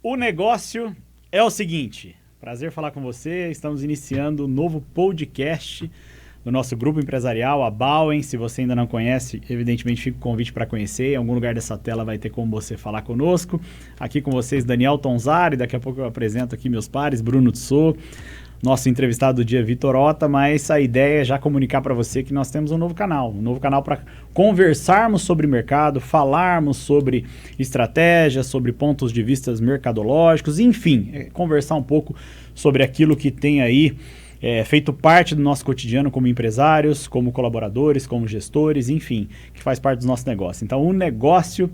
O negócio é o seguinte, prazer falar com você, estamos iniciando um novo podcast do nosso grupo empresarial, a Bauen. Se você ainda não conhece, evidentemente fica o convite para conhecer, em algum lugar dessa tela vai ter como você falar conosco. Aqui com vocês, Daniel Tonzari, daqui a pouco eu apresento aqui meus pares, Bruno Tissot, nosso entrevistado do dia, Vitor Ota, mas a ideia é já comunicar para você que nós temos um novo canal para conversarmos sobre mercado, falarmos sobre estratégias, sobre pontos de vista mercadológicos, enfim, conversar um pouco sobre aquilo que tem aí feito parte do nosso cotidiano como empresários, como colaboradores, como gestores, enfim, que faz parte do nosso negócio. Então, o negócio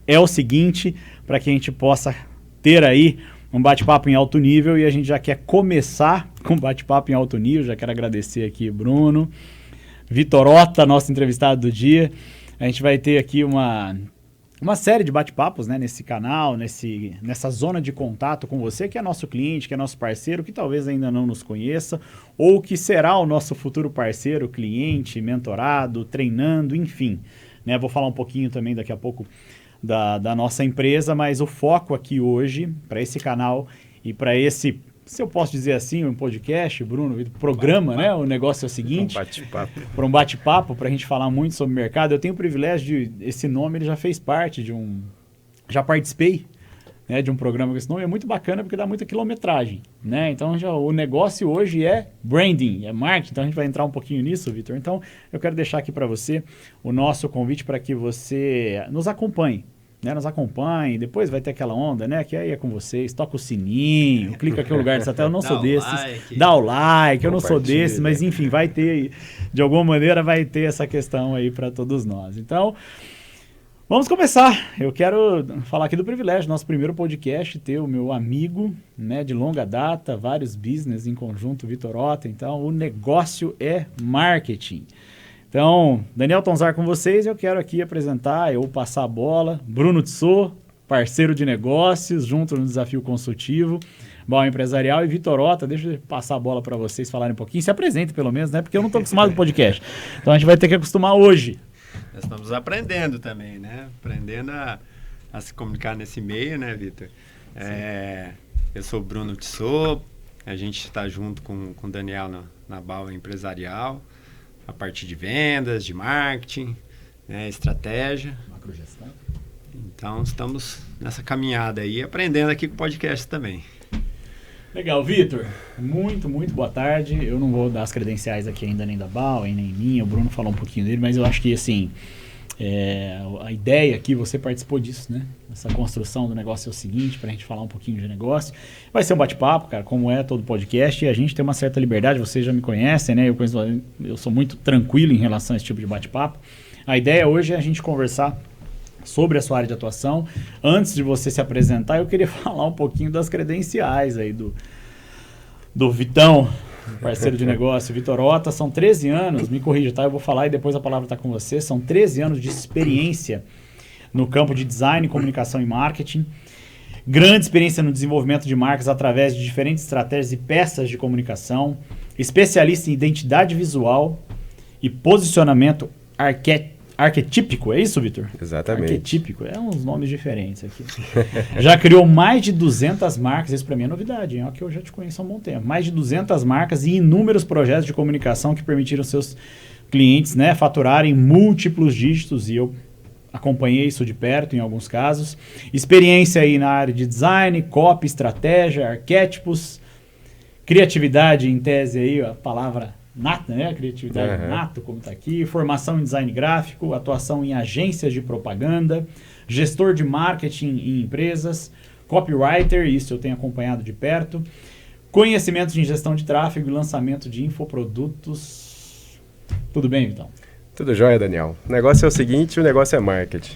é o seguinte, para que a gente possa ter aí um bate-papo em alto nível, e a gente já quer começar com um bate-papo em alto nível. Já quero agradecer aqui Bruno, Vitor Ota, nosso entrevistado do dia. A gente vai ter aqui uma série de bate-papos, né, nesse canal, nessa zona de contato com você, que é nosso cliente, que é nosso parceiro, que talvez ainda não nos conheça, ou que será o nosso futuro parceiro, cliente, mentorado, treinando, enfim. Né, vou falar um pouquinho também daqui a pouco da nossa empresa, mas o foco aqui hoje, para esse canal e para esse, se eu posso dizer assim, um podcast, Bruno, programa, né? O negócio é o seguinte, para um bate-papo, para a gente falar muito sobre mercado. Eu tenho o privilégio esse nome ele já fez parte já participei, né, de um programa com esse nome, é muito bacana porque dá muita quilometragem, né? Então o negócio hoje é branding, é marketing, então a gente vai entrar um pouquinho nisso, Vitor. Então eu quero deixar aqui para você o nosso convite para que você nos acompanhe. Né, nos acompanhe, depois vai ter aquela onda, né, que aí é com vocês, toca o sininho, clica aqui no lugar dessa tela, eu não sou desses, dá o like, eu não sou desses, mas enfim, vai ter, de alguma maneira vai ter essa questão aí para todos nós. Então, vamos começar. Eu quero falar aqui do privilégio, nosso primeiro podcast, ter o meu amigo, né, de longa data, vários business em conjunto, Vitor Ota. Então, o negócio é marketing. Então, Daniel Tonzar com vocês, eu quero aqui apresentar, eu passar a bola, Bruno Tissot, parceiro de negócios, junto no Desafio Consultivo, Bauen Empresarial, e Vitor Ota, deixa eu passar a bola para vocês falarem um pouquinho, se apresentem pelo menos, né, porque eu não estou acostumado com podcast, então a gente vai ter que acostumar hoje. Nós estamos aprendendo também, né, aprendendo a se comunicar nesse meio, né, Vitor? Eu sou o Bruno Tissot, a gente está junto com o Daniel na Bauen Empresarial, a parte de vendas, de marketing, né, estratégia. Macrogestão. Então, estamos nessa caminhada aí, aprendendo aqui com o podcast também. Legal, Vitor. Muito boa tarde. Eu não vou dar as credenciais aqui ainda, nem da Bauen, nem minha. O Bruno falou um pouquinho dele, mas eu acho que, assim, a ideia aqui, você participou disso, né? Essa construção do negócio é o seguinte, pra gente falar um pouquinho de negócio. Vai ser um bate-papo, cara, como é todo podcast, e a gente tem uma certa liberdade, vocês já me conhecem, né? Eu sou muito tranquilo em relação a esse tipo de bate-papo. A ideia hoje é a gente conversar sobre a sua área de atuação. Antes de você se apresentar, eu queria falar um pouquinho das credenciais aí do Vitão, parceiro de negócio, Vitor Ota. São 13 anos, me corrija, tá? Eu vou falar e depois a palavra está com você. São 13 anos de experiência no campo de design, comunicação e marketing. Grande experiência no desenvolvimento de marcas através de diferentes estratégias e peças de comunicação. Especialista em identidade visual e posicionamento arquetípico. É isso, Vitor? Exatamente. Arquetípico. É uns nomes diferentes aqui. Já criou mais de 200 marcas. Isso para mim é novidade, hein? É que eu já te conheço há um bom tempo. Mais de 200 marcas e inúmeros projetos de comunicação que permitiram seus clientes, né, faturarem múltiplos dígitos, e eu acompanhei isso de perto em alguns casos. Experiência aí na área de design, copy, estratégia, arquétipos, criatividade, em tese aí, a palavra nata, né? Criatividade nato, como está aqui. Formação em design gráfico, atuação em agências de propaganda, gestor de marketing em empresas, copywriter, isso eu tenho acompanhado de perto. Conhecimentos em gestão de tráfego e lançamento de infoprodutos. Tudo bem, então? Tudo jóia, Daniel. O negócio é o seguinte, o negócio é marketing.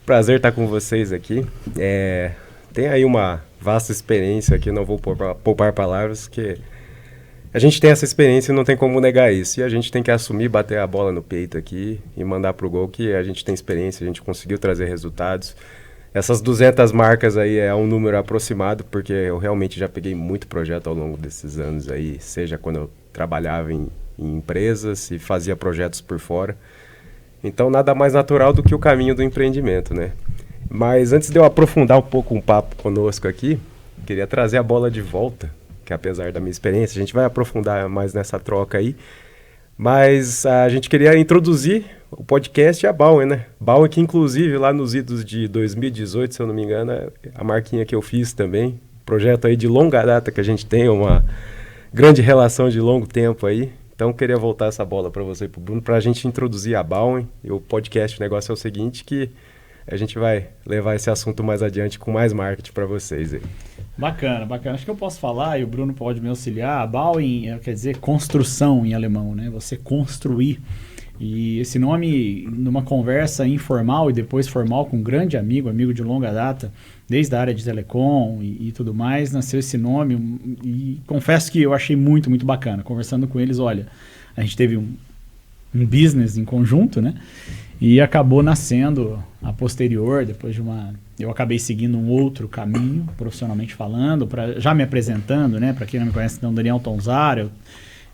Prazer estar com vocês aqui. Tem aí uma vasta experiência aqui, não vou poupar palavras, que a gente tem essa experiência e não tem como negar isso. E a gente tem que assumir, bater a bola no peito aqui e mandar pro gol que a gente tem experiência, a gente conseguiu trazer resultados. Essas 200 marcas aí é um número aproximado, porque eu realmente já peguei muito projeto ao longo desses anos aí, seja quando eu trabalhava em empresas e fazia projetos por fora. Então, nada mais natural do que o caminho do empreendimento, né? Mas antes de eu aprofundar um pouco um papo conosco aqui, queria trazer a bola de volta, que apesar da minha experiência, a gente vai aprofundar mais nessa troca aí. Mas a gente queria introduzir o podcast e a Bauen, né? Bauen que inclusive lá nos idos de 2018, se eu não me engano, é a marquinha que eu fiz também. Projeto aí de longa data que a gente tem, uma grande relação de longo tempo aí. Então queria voltar essa bola para você e para o Bruno, para a gente introduzir a Bauen. E o podcast, o negócio é o seguinte, que a gente vai levar esse assunto mais adiante com mais marketing para vocês aí. Bacana, bacana. Acho que eu posso falar e o Bruno pode me auxiliar. Bauen quer dizer construção em alemão, né? Você construir. E esse nome, numa conversa informal e depois formal com um grande amigo de longa data, desde a área de telecom e tudo mais, nasceu esse nome. E confesso que eu achei muito, muito bacana. Conversando com eles, olha, a gente teve um business em conjunto, né? E acabou nascendo a posterior, depois de eu acabei seguindo um outro caminho, profissionalmente falando, já me apresentando, né? Para quem não me conhece, então, Daniel Tonzara,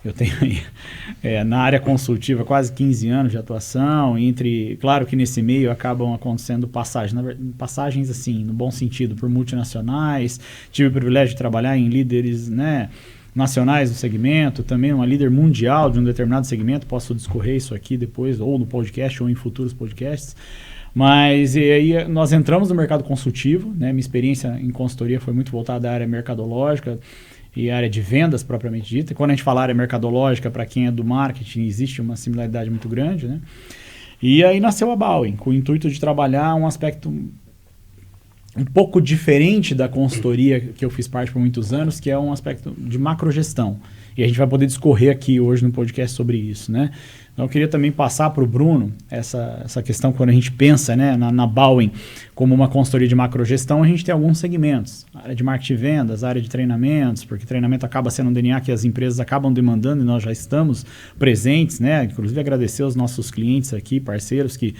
eu tenho aí, na área consultiva quase 15 anos de atuação, claro que nesse meio acabam acontecendo passagens assim, no bom sentido, por multinacionais, tive o privilégio de trabalhar em líderes, né, nacionais do segmento, também uma líder mundial de um determinado segmento, posso discorrer isso aqui depois, ou no podcast, ou em futuros podcasts, mas e aí nós entramos no mercado consultivo, né, minha experiência em consultoria foi muito voltada à área mercadológica e à área de vendas propriamente dita, e quando a gente fala área mercadológica, para quem é do marketing, existe uma similaridade muito grande, né, e aí nasceu a Bauen, com o intuito de trabalhar um aspecto um pouco diferente da consultoria que eu fiz parte por muitos anos, que é um aspecto de macrogestão. E a gente vai poder discorrer aqui hoje no podcast sobre isso, né? Então eu queria também passar para o Bruno essa questão, quando a gente pensa, né, na Bauen como uma consultoria de macrogestão, a gente tem alguns segmentos. A área de marketing e vendas, a área de treinamentos, porque treinamento acaba sendo um DNA que as empresas acabam demandando e nós já estamos presentes, né? Inclusive agradecer aos nossos clientes aqui, parceiros que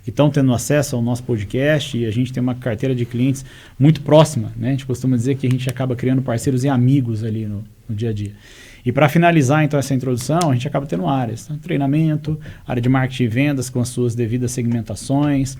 estão tendo acesso ao nosso podcast, e a gente tem uma carteira de clientes muito próxima, né? A gente costuma dizer que a gente acaba criando parceiros e amigos ali no dia a dia. E para finalizar, então, essa introdução, a gente acaba tendo áreas, né? Treinamento, área de marketing e vendas com as suas devidas segmentações,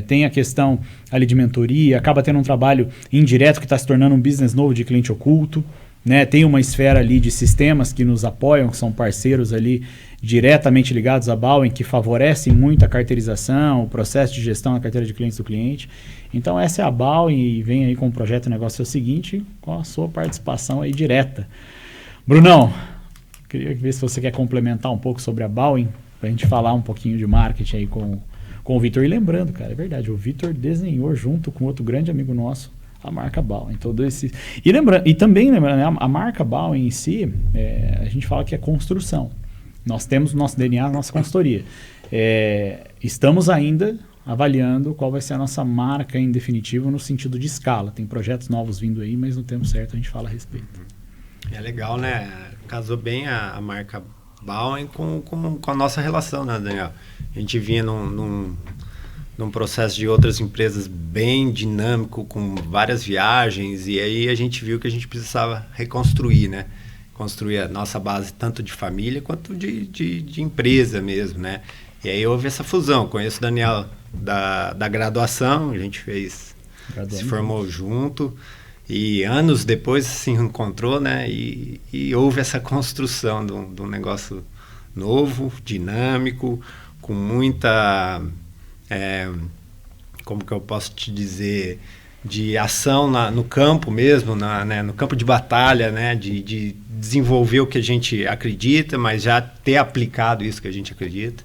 tem a questão ali de mentoria, acaba tendo um trabalho indireto que está se tornando um business novo de cliente oculto, né? Tem uma esfera ali de sistemas que nos apoiam, que são parceiros ali diretamente ligados à Bauen, que favorecem muito a carteirização, o processo de gestão da carteira de clientes do cliente. Então essa é a Bauen e vem aí com o projeto Negócio é o Seguinte, com a sua participação aí direta. Brunão, queria ver se você quer complementar um pouco sobre a Bauen, para a gente falar um pouquinho de marketing aí com o Vitor. E lembrando, cara, é verdade, o Vitor desenhou junto com outro grande amigo nosso a marca Bauen. E também lembrando, né, a marca Bauen em si, a gente fala que é construção. Nós temos o nosso DNA, a nossa consultoria. Estamos ainda avaliando qual vai ser a nossa marca em definitivo no sentido de escala. Tem projetos novos vindo aí, mas no tempo certo a gente fala a respeito. É legal, né? Casou bem a marca Bauen com a nossa relação, né, Daniel? A gente vinha num processo de outras empresas bem dinâmico, com várias viagens, e aí a gente viu que a gente precisava reconstruir, né? Construir a nossa base tanto de família quanto de empresa mesmo, né? E aí houve essa fusão. Conheço o Daniel da graduação, a gente se formou junto, e anos depois se encontrou, né? E houve essa construção de um negócio novo, dinâmico, com muita, como que eu posso te dizer, de ação no campo mesmo, né, no campo de batalha, né, de desenvolver o que a gente acredita, mas já ter aplicado isso que a gente acredita.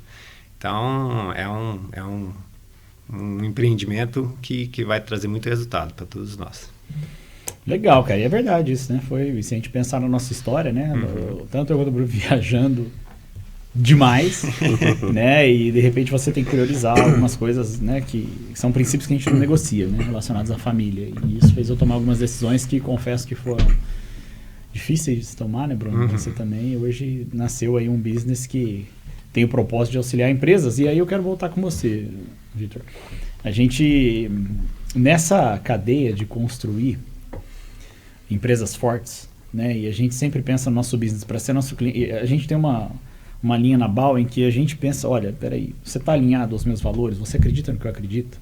Então, é um empreendimento que vai trazer muito resultado para todos nós. Legal, cara, e é verdade isso, né? Se a gente pensar na nossa história, né? Tanto eu quanto o Bruno viajando demais, né? E de repente você tem que priorizar algumas coisas, né? Que são princípios que a gente não negocia, né? Relacionados à família. E isso fez eu tomar algumas decisões que confesso que foram difíceis de se tomar, né, Bruno? Você também. Hoje nasceu aí um business que tem o propósito de auxiliar empresas. E aí eu quero voltar com você, Vitor. A gente, nessa cadeia de construir empresas fortes, né? E a gente sempre pensa no nosso business para ser nosso cliente. A gente tem uma linha na Bauen em que a gente pensa, olha, peraí, você está alinhado aos meus valores? Você acredita no que eu acredito?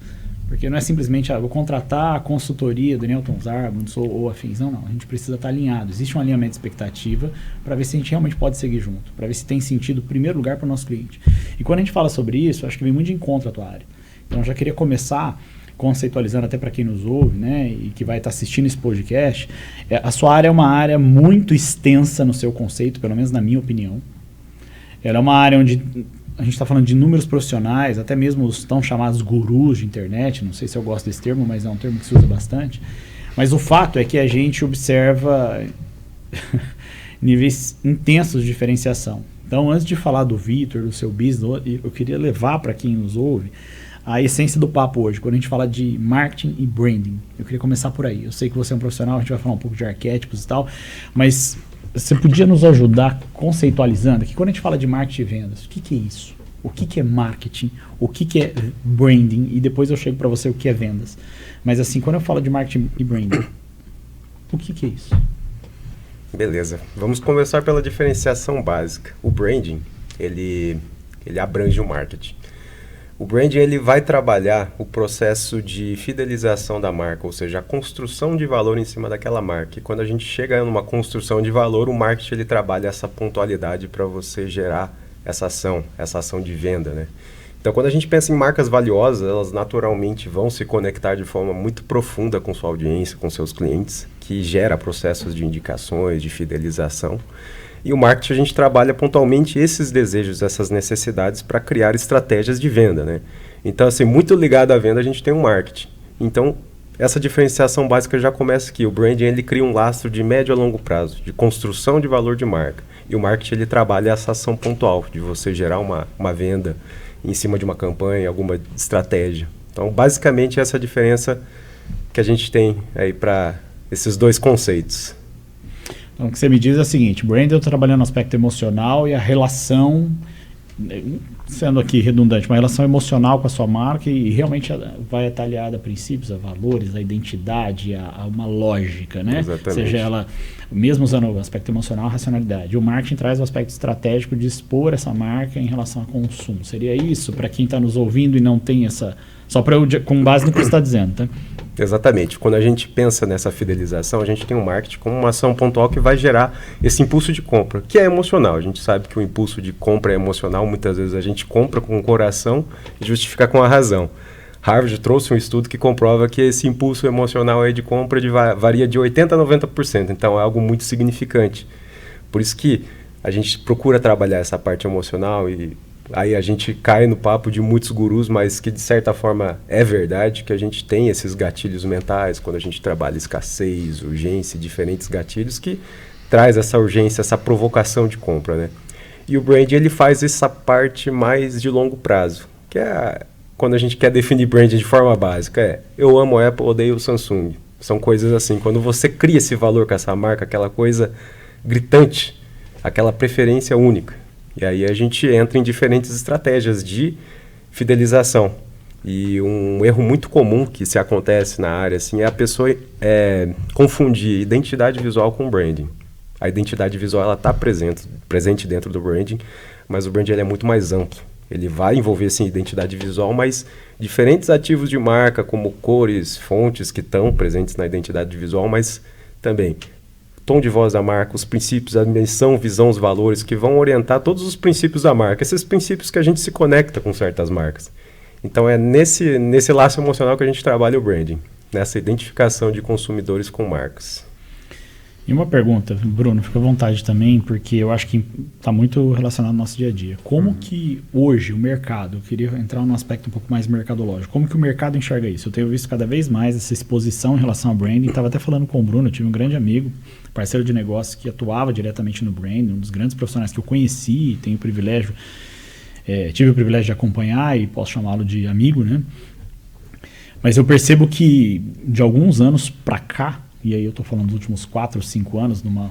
Porque não é simplesmente, vou contratar a consultoria do Newton Zarbons ou afins. Não. A gente precisa estar alinhado. Existe um alinhamento de expectativa para ver se a gente realmente pode seguir junto. Para ver se tem sentido, em primeiro lugar, para o nosso cliente. E quando a gente fala sobre isso, acho que vem muito de encontro à tua área. Então, eu já queria começar conceitualizando até para quem nos ouve, né, e que vai estar assistindo esse podcast. A sua área é uma área muito extensa no seu conceito, pelo menos na minha opinião. Ela é uma área onde a gente está falando de inúmeros profissionais, até mesmo os tão chamados gurus de internet, não sei se eu gosto desse termo, mas é um termo que se usa bastante. Mas o fato é que a gente observa níveis intensos de diferenciação. Então, antes de falar do Vitor, do seu business, eu queria levar para quem nos ouve a essência do papo hoje, quando a gente fala de marketing e branding. Eu queria começar por aí. Eu sei que você é um profissional, a gente vai falar um pouco de arquétipos e tal, mas você podia nos ajudar conceitualizando que quando a gente fala de marketing e vendas, o que é isso? O que é marketing? O que é branding? E depois eu chego para você o que é vendas. Mas assim, quando eu falo de marketing e branding, o que é isso? Beleza. Vamos começar pela diferenciação básica. O branding, ele abrange o marketing. O branding ele vai trabalhar o processo de fidelização da marca, ou seja, a construção de valor em cima daquela marca. E quando a gente chega numa construção de valor, o marketing ele trabalha essa pontualidade para você gerar essa ação de venda, né? Então, quando a gente pensa em marcas valiosas, elas naturalmente vão se conectar de forma muito profunda com sua audiência, com seus clientes, que gera processos de indicações, de fidelização. E o marketing a gente trabalha pontualmente esses desejos, essas necessidades para criar estratégias de venda, né? Então, assim, muito ligado à venda a gente tem um marketing. Então, essa diferenciação básica já começa aqui. O branding ele cria um lastro de médio a longo prazo, de construção de valor de marca. E o marketing ele trabalha essa ação pontual, de você gerar uma venda em cima de uma campanha, alguma estratégia. Então, basicamente, essa é a diferença que a gente tem aí para esses dois conceitos. Então, o que você me diz é o seguinte, branding eu estou trabalhando no aspecto emocional e a relação, sendo aqui redundante, uma relação emocional com a sua marca e realmente vai atalhada a princípios, a valores, a identidade, a uma lógica, né? Exatamente. Seja ela, mesmo usando o aspecto emocional, a racionalidade. O marketing traz o aspecto estratégico de expor essa marca em relação ao consumo. Seria isso para quem está nos ouvindo e não tem essa... Só para eu, com base no que você está dizendo, tá? Exatamente. Quando a gente pensa nessa fidelização, a gente tem um marketing como uma ação pontual que vai gerar esse impulso de compra, que é emocional. A gente sabe que o impulso de compra é emocional. Muitas vezes a gente compra com o coração e justifica com a razão. Harvard trouxe um estudo que comprova que esse impulso emocional aí de compra varia de 80% a 90%. Então é algo muito significante. Por isso que a gente procura trabalhar essa parte emocional e... Aí a gente cai no papo de muitos gurus, mas que de certa forma é verdade que a gente tem esses gatilhos mentais quando a gente trabalha escassez, urgência, diferentes gatilhos que traz essa urgência, essa provocação de compra, né? E o brand ele faz essa parte mais de longo prazo, que é quando a gente quer definir branding de forma básica, eu amo a Apple, odeio o Samsung. São coisas assim, quando você cria esse valor com essa marca, aquela coisa gritante, aquela preferência única. E aí a gente entra em diferentes estratégias de fidelização. E um erro muito comum que se acontece na área assim, é a pessoa confundir identidade visual com branding. A identidade visual está presente dentro do branding, mas o branding ele é muito mais amplo. Ele vai envolver sim, identidade visual, mas diferentes ativos de marca, como cores, fontes que estão presentes na identidade visual, mas também... tom de voz da marca, os princípios, a missão, visão, os valores que vão orientar todos os princípios da marca. Esses princípios que a gente se conecta com certas marcas. Então é nesse laço emocional que a gente trabalha o branding, nessa identificação de consumidores com marcas. E uma pergunta, Bruno, fica à vontade também, porque eu acho que está muito relacionado ao nosso dia a dia. Como que hoje o mercado, eu queria entrar num aspecto um pouco mais mercadológico, como que o mercado enxerga isso? Eu tenho visto cada vez mais essa exposição em relação ao branding, estava até falando com o Bruno, eu tive um grande amigo, parceiro de negócio que atuava diretamente no branding, um dos grandes profissionais que eu conheci, tive o privilégio de acompanhar e posso chamá-lo de amigo, né? Mas eu percebo que de alguns anos para cá, e aí eu estou falando dos últimos 4 ou 5 anos, numa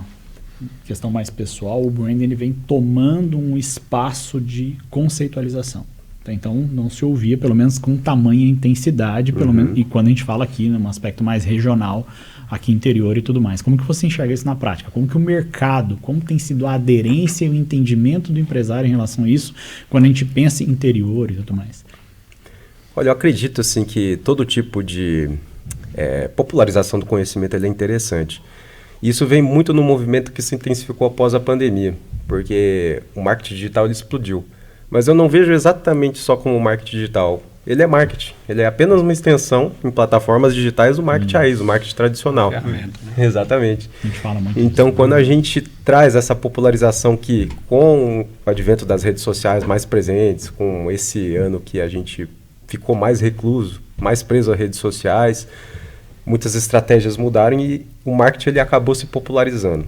questão mais pessoal, o branding ele vem tomando um espaço de conceitualização. Então não se ouvia, pelo menos com tamanha intensidade, pelo menos, e quando a gente fala aqui num aspecto mais regional, aqui interior e tudo mais. Como que você enxerga isso na prática? Como que o mercado, como tem sido a aderência e o entendimento do empresário em relação a isso, quando a gente pensa em interior e tudo mais? Olha, eu acredito assim que todo tipo de popularização do conhecimento ele é interessante. Isso vem muito no movimento que se intensificou após a pandemia, porque o marketing digital ele explodiu. Mas eu não vejo exatamente só como marketing digital. Ele é marketing. Ele é apenas uma extensão em plataformas digitais do marketing raiz, do marketing tradicional. Ferramenta, né? Exatamente. A gente fala muito Então, disso, quando a gente traz essa popularização que, com o advento das redes sociais mais presentes, com esse ano que a gente ficou mais recluso, mais preso a redes sociais, muitas estratégias mudaram e o marketing ele acabou se popularizando.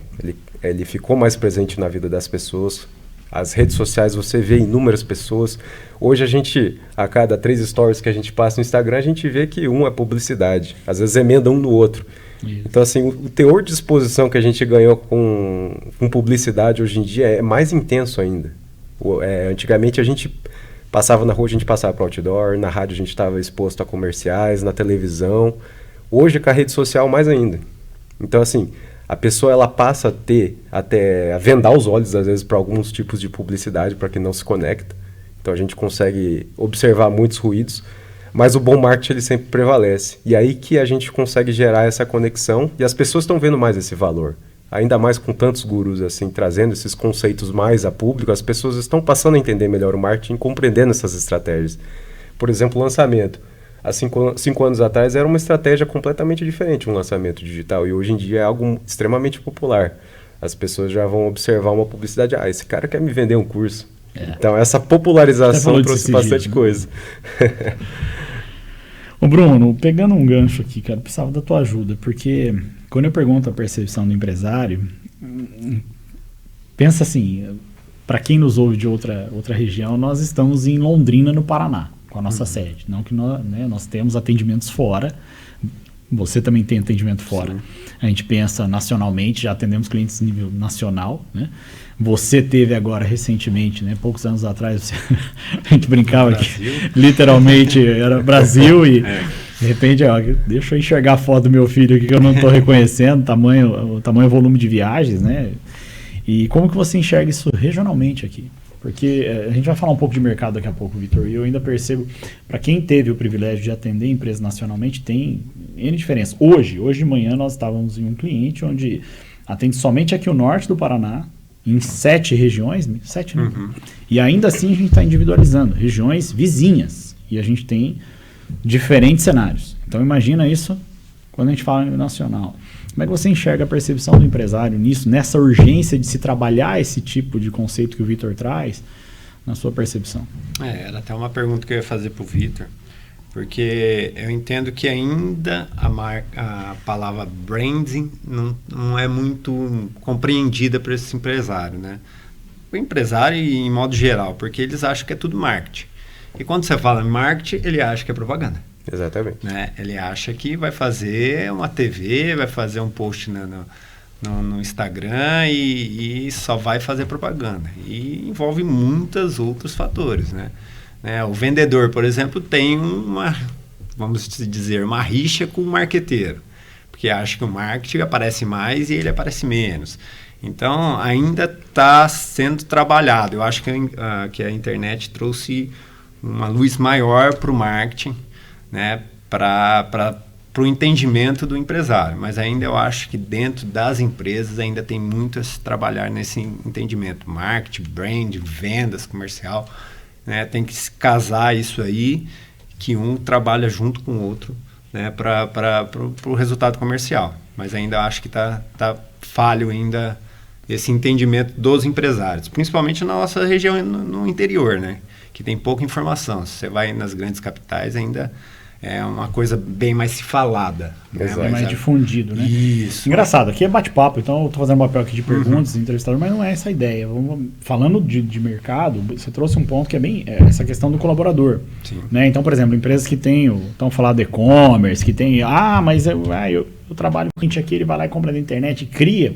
Ele ficou mais presente na vida das pessoas. As redes sociais, você vê inúmeras pessoas. Hoje a gente, a cada 3 stories que a gente passa no Instagram, a gente vê que um é publicidade. Às vezes emenda um no outro. Isso. Então, assim, o teor de exposição que a gente ganhou com publicidade hoje em dia é mais intenso ainda. Antigamente a gente passava na rua, a gente passava para outdoor, na rádio a gente estava exposto a comerciais, na televisão. Hoje, com a rede social, mais ainda. Então, assim, a pessoa ela passa a ter, até a vendar os olhos, às vezes, para alguns tipos de publicidade, para quem não se conecta. Então, a gente consegue observar muitos ruídos, mas o bom marketing ele sempre prevalece. E aí que a gente consegue gerar essa conexão e as pessoas estão vendo mais esse valor. Ainda mais com tantos gurus assim, trazendo esses conceitos mais a público, as pessoas estão passando a entender melhor o marketing, compreendendo essas estratégias. Por exemplo, lançamento. Há 5 anos atrás era uma estratégia completamente diferente um lançamento digital e hoje em dia é algo extremamente popular. As pessoas já vão observar uma publicidade, esse cara quer me vender um curso. Então essa popularização trouxe bastante coisa. Ô Bruno, pegando um gancho aqui, cara, eu precisava da tua ajuda, porque quando eu pergunto a percepção do empresário, pensa assim, para quem nos ouve de outra região, nós estamos em Londrina, no Paraná, com a nossa sede. Não que nós temos atendimentos fora, você também tem atendimento fora. Sim. A gente pensa nacionalmente, já atendemos clientes nível nacional, né? Você teve agora recentemente, né? Poucos anos atrás, a gente brincava que literalmente era Brasil e de repente, deixa eu enxergar a foto do meu filho aqui que eu não estou reconhecendo, o tamanho volume de viagens, né? E como que você enxerga isso regionalmente aqui? Porque a gente vai falar um pouco de mercado daqui a pouco, Vitor, e eu ainda percebo, para quem teve o privilégio de atender empresas nacionalmente, tem N diferença. Hoje de manhã nós estávamos em um cliente onde atende somente aqui o norte do Paraná, em 7 regiões, 7 não. E ainda assim a gente está individualizando, regiões vizinhas, e a gente tem diferentes cenários. Então imagina isso quando a gente fala em nacional. Como é que você enxerga a percepção do empresário nisso, nessa urgência de se trabalhar esse tipo de conceito que o Vitor traz, na sua percepção? Era até uma pergunta que eu ia fazer para o Vitor, porque eu entendo que ainda a palavra branding não é muito compreendida por esse empresário, né? O empresário em modo geral, porque eles acham que é tudo marketing. E quando você fala marketing, ele acha que é propaganda. Exatamente. Né? Ele acha que vai fazer uma TV, vai fazer um post no Instagram e só vai fazer propaganda. E envolve muitos outros fatores, né? O vendedor, por exemplo, tem vamos dizer, uma rixa com o marqueteiro, porque acha que o marketing aparece mais e ele aparece menos. Então, ainda está sendo trabalhado. Eu acho que a internet trouxe uma luz maior para o marketing, né, para o entendimento do empresário. Mas ainda eu acho que dentro das empresas ainda tem muito a se trabalhar nesse entendimento. Marketing, brand, vendas, comercial. Né, tem que se casar isso aí, que um trabalha junto com o outro, né, para o resultado comercial. Mas ainda acho que tá falho ainda esse entendimento dos empresários, principalmente na nossa região no interior, né, que tem pouca informação. Se você vai nas grandes capitais, ainda é uma coisa bem mais falada. Né? Bem mais difundido, né? Isso. Engraçado, aqui é bate-papo, então eu estou fazendo um papel aqui de perguntas, entrevistador, mas não é essa a ideia. Falando de mercado, você trouxe um ponto que é bem essa questão do colaborador. Sim. Né? Então, por exemplo, empresas que estão falando de e-commerce, que tem, mas eu trabalho com o cliente aqui, ele vai lá e compra na internet e cria.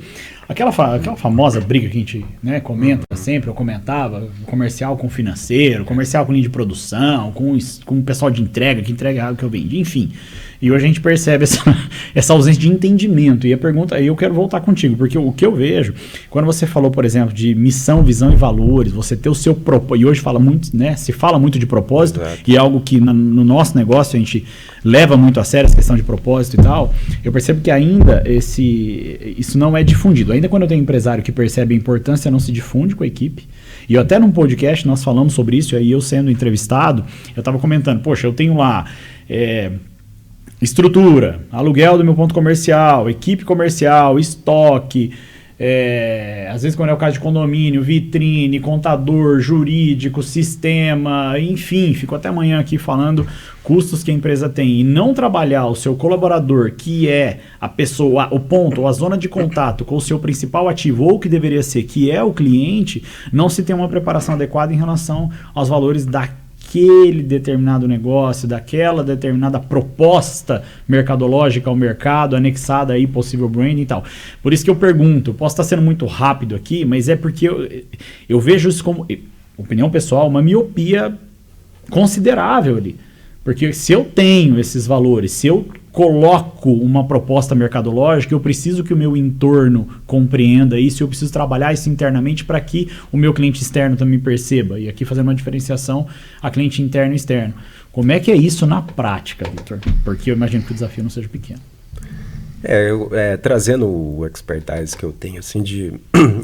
Aquela famosa briga que a gente, né, comenta sempre, eu comentava, comercial com financeiro, comercial com linha de produção, com o pessoal de entrega, que entrega algo que eu vendi, enfim. E hoje a gente percebe essa ausência de entendimento. E a pergunta, aí eu quero voltar contigo, porque o que eu vejo, quando você falou, por exemplo, de missão, visão e valores, você ter o seu propósito, e hoje fala muito, né, se fala muito de propósito, exato, e é algo que no nosso negócio a gente leva muito a sério, essa questão de propósito e tal, eu percebo que ainda isso não é difundido. Ainda quando eu tenho empresário que percebe a importância, não se difunde com a equipe. E até num podcast nós falamos sobre isso, e aí eu sendo entrevistado, eu estava comentando, poxa, eu tenho lá estrutura, aluguel do meu ponto comercial, equipe comercial, estoque, às vezes quando é o caso de condomínio, vitrine, contador, jurídico, sistema, enfim, fico até amanhã aqui falando custos que a empresa tem, e não trabalhar o seu colaborador, que é a pessoa, o ponto, ou a zona de contato com o seu principal ativo, ou o que deveria ser, que é o cliente, não se tem uma preparação adequada em relação aos valores daquele determinado negócio, daquela determinada proposta mercadológica ao mercado, anexada aí possível branding e tal. Por isso que eu pergunto, posso estar sendo muito rápido aqui, mas é porque eu vejo isso como, opinião pessoal, uma miopia considerável ali. Porque se eu tenho esses valores, se eu coloco uma proposta mercadológica, eu preciso que o meu entorno compreenda isso, eu preciso trabalhar isso internamente para que o meu cliente externo também perceba. E aqui fazendo uma diferenciação a cliente interno e externo. Como é que é isso na prática, Vitor? Porque eu imagino que o desafio não seja pequeno. Trazendo o expertise que eu tenho assim, de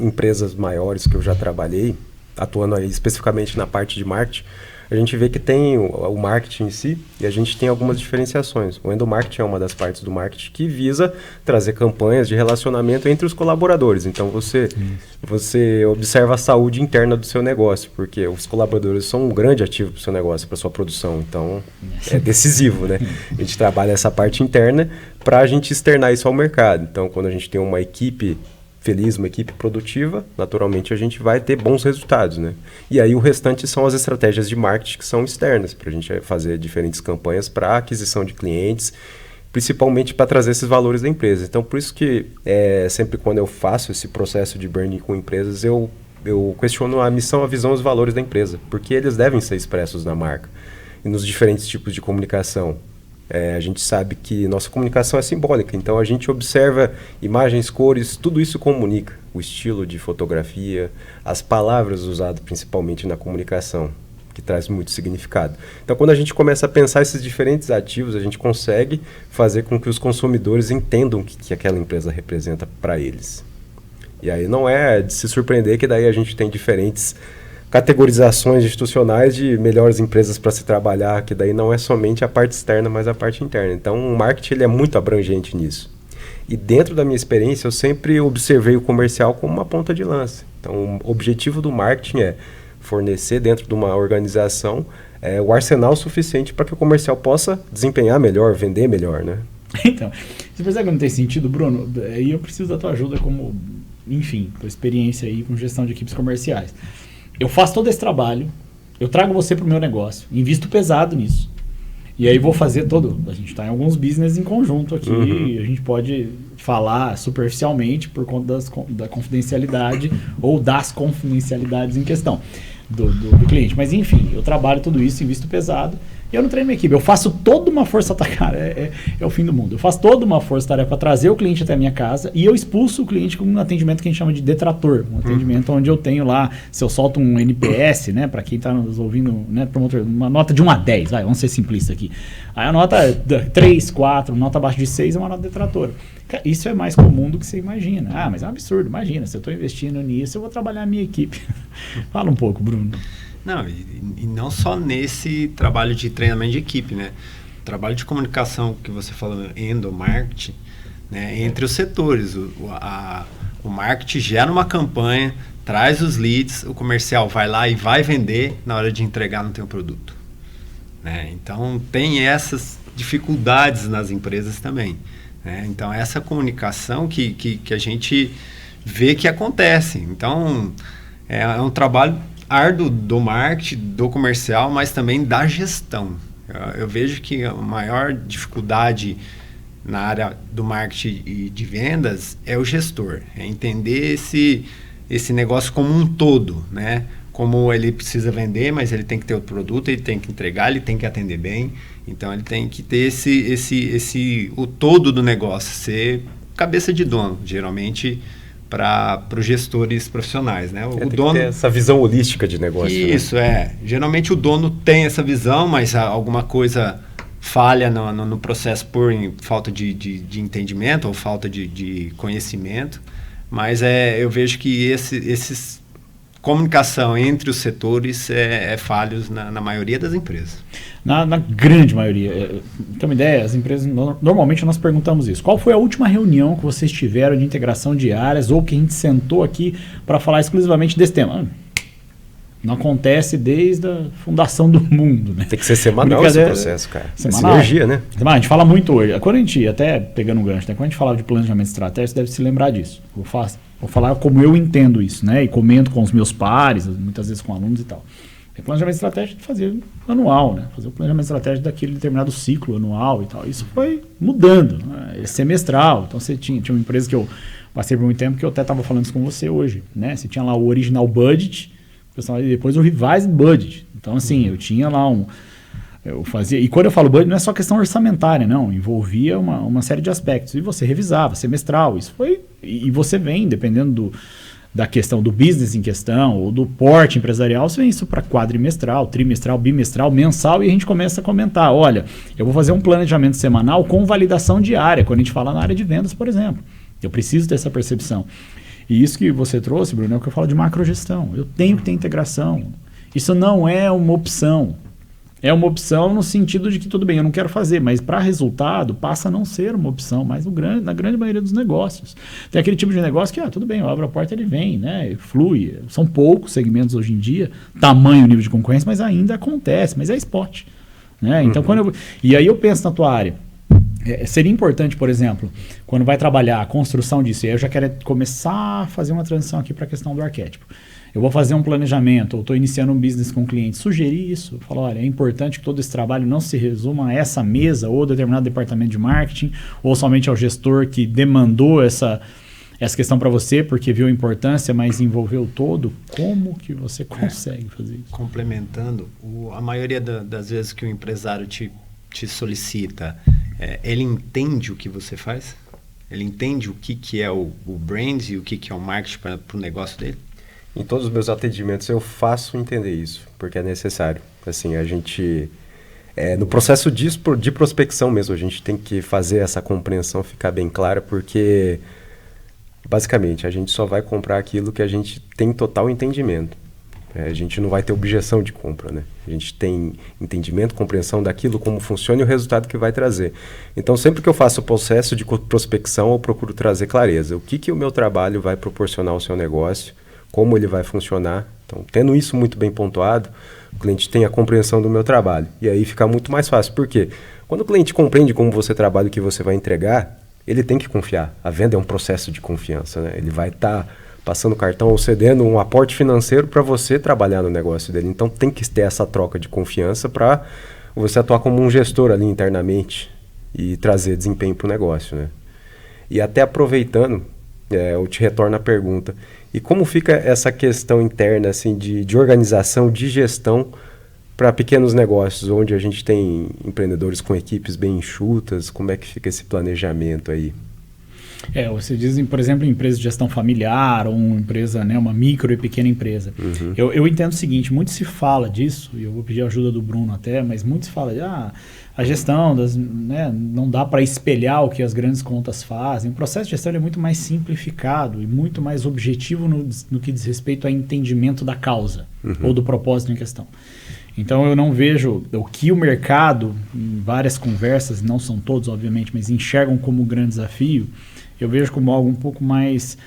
empresas maiores que eu já trabalhei, atuando aí especificamente na parte de marketing, a gente vê que tem o marketing em si e a gente tem algumas diferenciações. O endomarketing é uma das partes do marketing que visa trazer campanhas de relacionamento entre os colaboradores. Então, você observa a saúde interna do seu negócio, porque os colaboradores são um grande ativo para o seu negócio, para a sua produção. Então, é decisivo, né? A gente trabalha essa parte interna para a gente externar isso ao mercado. Então, quando a gente tem uma equipe feliz, uma equipe produtiva, naturalmente a gente vai ter bons resultados, né? E aí o restante são as estratégias de marketing que são externas, para a gente fazer diferentes campanhas para aquisição de clientes, principalmente para trazer esses valores da empresa. Então, por isso que sempre quando eu faço esse processo de branding com empresas, eu questiono a missão, a visão e os valores da empresa, porque eles devem ser expressos na marca e nos diferentes tipos de comunicação. A gente sabe que nossa comunicação é simbólica, então a gente observa imagens, cores, tudo isso comunica. O estilo de fotografia, as palavras usadas principalmente na comunicação, que traz muito significado. Então, quando a gente começa a pensar esses diferentes ativos, a gente consegue fazer com que os consumidores entendam o que aquela empresa representa para eles. E aí não é de se surpreender que daí a gente tem diferentes categorizações institucionais de melhores empresas para se trabalhar, que daí não é somente a parte externa, mas a parte interna. Então, o marketing ele é muito abrangente nisso. E dentro da minha experiência, eu sempre observei o comercial como uma ponta de lança. Então, o objetivo do marketing é fornecer dentro de uma organização o arsenal suficiente para que o comercial possa desempenhar melhor, vender melhor, né? Então, você percebe que não tem sentido, Bruno? Aí eu preciso da tua ajuda como, enfim, tua experiência aí com gestão de equipes comerciais. Eu faço todo esse trabalho, eu trago você para o meu negócio, invisto pesado nisso. E aí vou fazer a gente está em alguns business em conjunto aqui, e a gente pode falar superficialmente por conta da confidencialidade ou das confidencialidades em questão do cliente. Mas enfim, eu trabalho tudo isso, invisto pesado. E eu não treino minha equipe, eu faço toda uma força-tarefa, cara, é o fim do mundo. Eu faço toda uma força-tarefa para trazer o cliente até a minha casa e eu expulso o cliente com um atendimento que a gente chama de detrator. Um atendimento onde eu tenho lá, se eu solto um NPS, né, para quem está nos ouvindo, né, promotor, uma nota de 1 a 10, vamos ser simplistas aqui. Aí a nota 3, 4, nota abaixo de 6 é uma nota detratora. Isso é mais comum do que você imagina. Ah, mas é um absurdo, imagina, se eu estou investindo nisso, eu vou trabalhar a minha equipe. Fala um pouco, Bruno. Não, e não só nesse trabalho de treinamento de equipe, né? O trabalho de comunicação que você falou, endomarketing, né? Entre os setores. O marketing gera uma campanha, traz os leads, o comercial vai lá e vai vender, na hora de entregar não tem o produto. Né? Então, tem essas dificuldades nas empresas também. Né? Então, essa comunicação que a gente vê que acontece. Então, é um trabalho árduo do marketing, do comercial, mas também da gestão. Eu vejo que a maior dificuldade na área do marketing e de vendas é o gestor. É entender esse negócio como um todo, né? Como ele precisa vender, mas ele tem que ter o produto, ele tem que entregar, ele tem que atender bem. Então, ele tem que ter o todo do negócio, ser cabeça de dono, geralmente para os gestores profissionais, né? O dono tem essa visão holística de negócio. Isso, né? Geralmente o dono tem essa visão, mas alguma coisa falha no processo por falta de entendimento ou falta de conhecimento. Mas eu vejo que esses comunicação entre os setores é falhos na maioria das empresas. Na grande maioria. Tem uma ideia, as empresas, normalmente nós perguntamos isso. Qual foi a última reunião que vocês tiveram de integração de áreas ou que a gente sentou aqui para falar exclusivamente desse tema? Não acontece desde a fundação do mundo, né? Tem que ser semanal esse processo, cara. Semanal. Sinergia, né? A gente fala muito hoje. Quando a gente, até pegando um gancho, né? Quando a gente falava de planejamento estratégico, você deve se lembrar disso. Vou falar como eu entendo isso, né? E comento com os meus pares, muitas vezes com alunos e tal. O planejamento estratégico fazia anual, né? Fazer o planejamento estratégico daquele determinado ciclo anual e tal. Isso foi mudando, né? Semestral. Então você tinha uma empresa que eu passei por muito tempo que eu até estava falando isso com você hoje, né? Você tinha lá o original budget, e depois o revised budget. Então assim, eu tinha lá eu fazia, e quando eu falo budget não é só questão orçamentária, não, envolvia uma série de aspectos, e você revisava, semestral, isso foi, e você vem, dependendo da questão do business em questão, ou do porte empresarial, você vem isso para quadrimestral, trimestral, bimestral, mensal, e a gente começa a comentar, olha, eu vou fazer um planejamento semanal com validação diária, quando a gente fala na área de vendas, por exemplo, eu preciso dessa percepção. E isso que você trouxe, Bruno, é o que eu falo de macrogestão. Eu tenho que ter integração. Isso não é uma opção. É uma opção no sentido de que, tudo bem, eu não quero fazer, mas para resultado passa a não ser uma opção, mas na grande maioria dos negócios. Tem aquele tipo de negócio que, tudo bem, eu abro a porta, ele vem, né, flui. São poucos segmentos hoje em dia, tamanho, nível de concorrência, mas ainda acontece, mas é spot. Né? Então, e aí eu penso na tua área. Seria importante, por exemplo, quando vai trabalhar a construção disso, e aí eu já quero começar a fazer uma transição aqui para a questão do arquétipo. Eu vou fazer um planejamento, ou estou iniciando um business com um cliente, sugerir isso, falar, olha, é importante que todo esse trabalho não se resuma a essa mesa, ou determinado departamento de marketing, ou somente ao gestor que demandou essa questão para você, porque viu a importância, mas envolveu todo. Como que você consegue fazer isso? Complementando, a maioria das vezes que o empresário te solicita, ele entende o que você faz? Ele entende o que é o brand e o que é o marketing para o negócio dele? Em todos os meus atendimentos eu faço entender isso, porque é necessário. Assim, a gente, no processo de prospecção mesmo, a gente tem que fazer essa compreensão ficar bem clara, porque basicamente a gente só vai comprar aquilo que a gente tem total entendimento. A gente não vai ter objeção de compra, né? A gente tem entendimento, compreensão daquilo, como funciona e o resultado que vai trazer. Então, sempre que eu faço o processo de prospecção, eu procuro trazer clareza. O que o meu trabalho vai proporcionar ao seu negócio, como ele vai funcionar. Então, tendo isso muito bem pontuado, o cliente tem a compreensão do meu trabalho. E aí fica muito mais fácil. Por quê? Quando o cliente compreende como você trabalha e o que você vai entregar, ele tem que confiar. A venda é um processo de confiança, né? Ele vai estar passando cartão ou cedendo um aporte financeiro para você trabalhar no negócio dele. Então tem que ter essa troca de confiança para você atuar como um gestor ali internamente e trazer desempenho para o negócio, né? E até aproveitando, eu te retorno a pergunta. E como fica essa questão interna assim, de organização, de gestão para pequenos negócios, onde a gente tem empreendedores com equipes bem enxutas? Como é que fica esse planejamento aí? Você diz, por exemplo, empresa de gestão familiar ou uma empresa, né, uma micro e pequena empresa. Uhum. Eu entendo o seguinte, muito se fala disso, e eu vou pedir a ajuda do Bruno até, mas muito se fala de a gestão, não dá para espelhar o que as grandes contas fazem. O processo de gestão é muito mais simplificado e muito mais objetivo no que diz respeito ao entendimento da causa ou do propósito em questão. Então eu não vejo o que o mercado, em várias conversas, não são todos obviamente, mas enxergam como um grande desafio, eu vejo como algo um pouco mais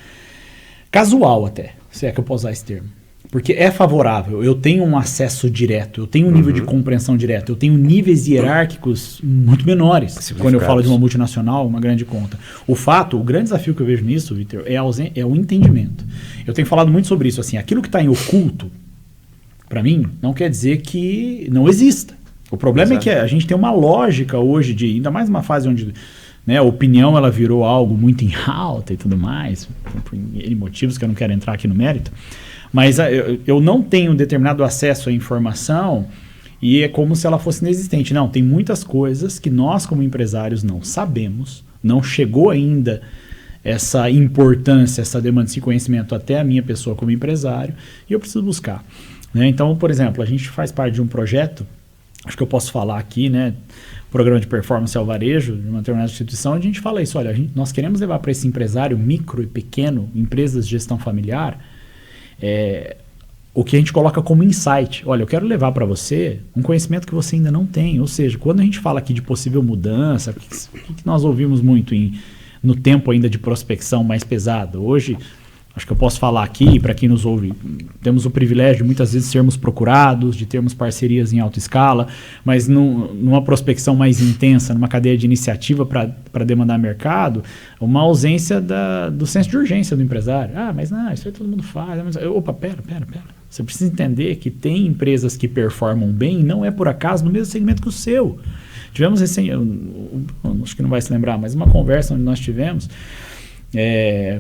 casual até, se é que eu posso usar esse termo. Porque é favorável, eu tenho um acesso direto, eu tenho um nível de compreensão direto, eu tenho níveis hierárquicos muito menores quando eu falo de uma multinacional, uma grande conta. O grande desafio que eu vejo nisso, Vitor, é o entendimento. Eu tenho falado muito sobre isso, assim, aquilo que está em oculto, para mim, não quer dizer que não exista. O problema é que a gente tem uma lógica hoje, ainda mais numa fase onde né? A opinião ela virou algo muito em alta e tudo mais, por N motivos que eu não quero entrar aqui no mérito. Mas eu não tenho determinado acesso à informação e é como se ela fosse inexistente. Não, tem muitas coisas que nós como empresários não sabemos, não chegou ainda essa importância, essa demanda de conhecimento até a minha pessoa como empresário e eu preciso buscar, né? Então, por exemplo, a gente faz parte de um projeto, acho que eu posso falar aqui, né? Programa de performance ao varejo de uma determinada instituição, a gente fala isso, olha, nós queremos levar para esse empresário micro e pequeno, empresas de gestão familiar, o que a gente coloca como insight. Olha, eu quero levar para você um conhecimento que você ainda não tem. Ou seja, quando a gente fala aqui de possível mudança, o que nós ouvimos muito no tempo ainda de prospecção mais pesado? Hoje, acho que eu posso falar aqui, para quem nos ouve, temos o privilégio de muitas vezes sermos procurados, de termos parcerias em alta escala, mas numa prospecção mais intensa, numa cadeia de iniciativa para demandar mercado, uma ausência do senso de urgência do empresário. Ah, mas não, isso aí todo mundo faz. Mas, opa, pera. Você precisa entender que tem empresas que performam bem e não é por acaso no mesmo segmento que o seu. Tivemos acho que não vai se lembrar, mas uma conversa onde nós tivemos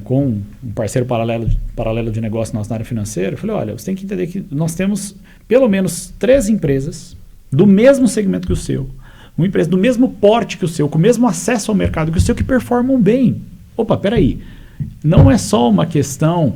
com um parceiro paralelo de negócio nosso na área financeira. Eu falei, olha, você tem que entender que nós temos pelo menos 3 empresas do mesmo segmento que o seu, uma empresa do mesmo porte que o seu, com o mesmo acesso ao mercado que o seu, que performam bem. Opa, peraí, não é só uma questão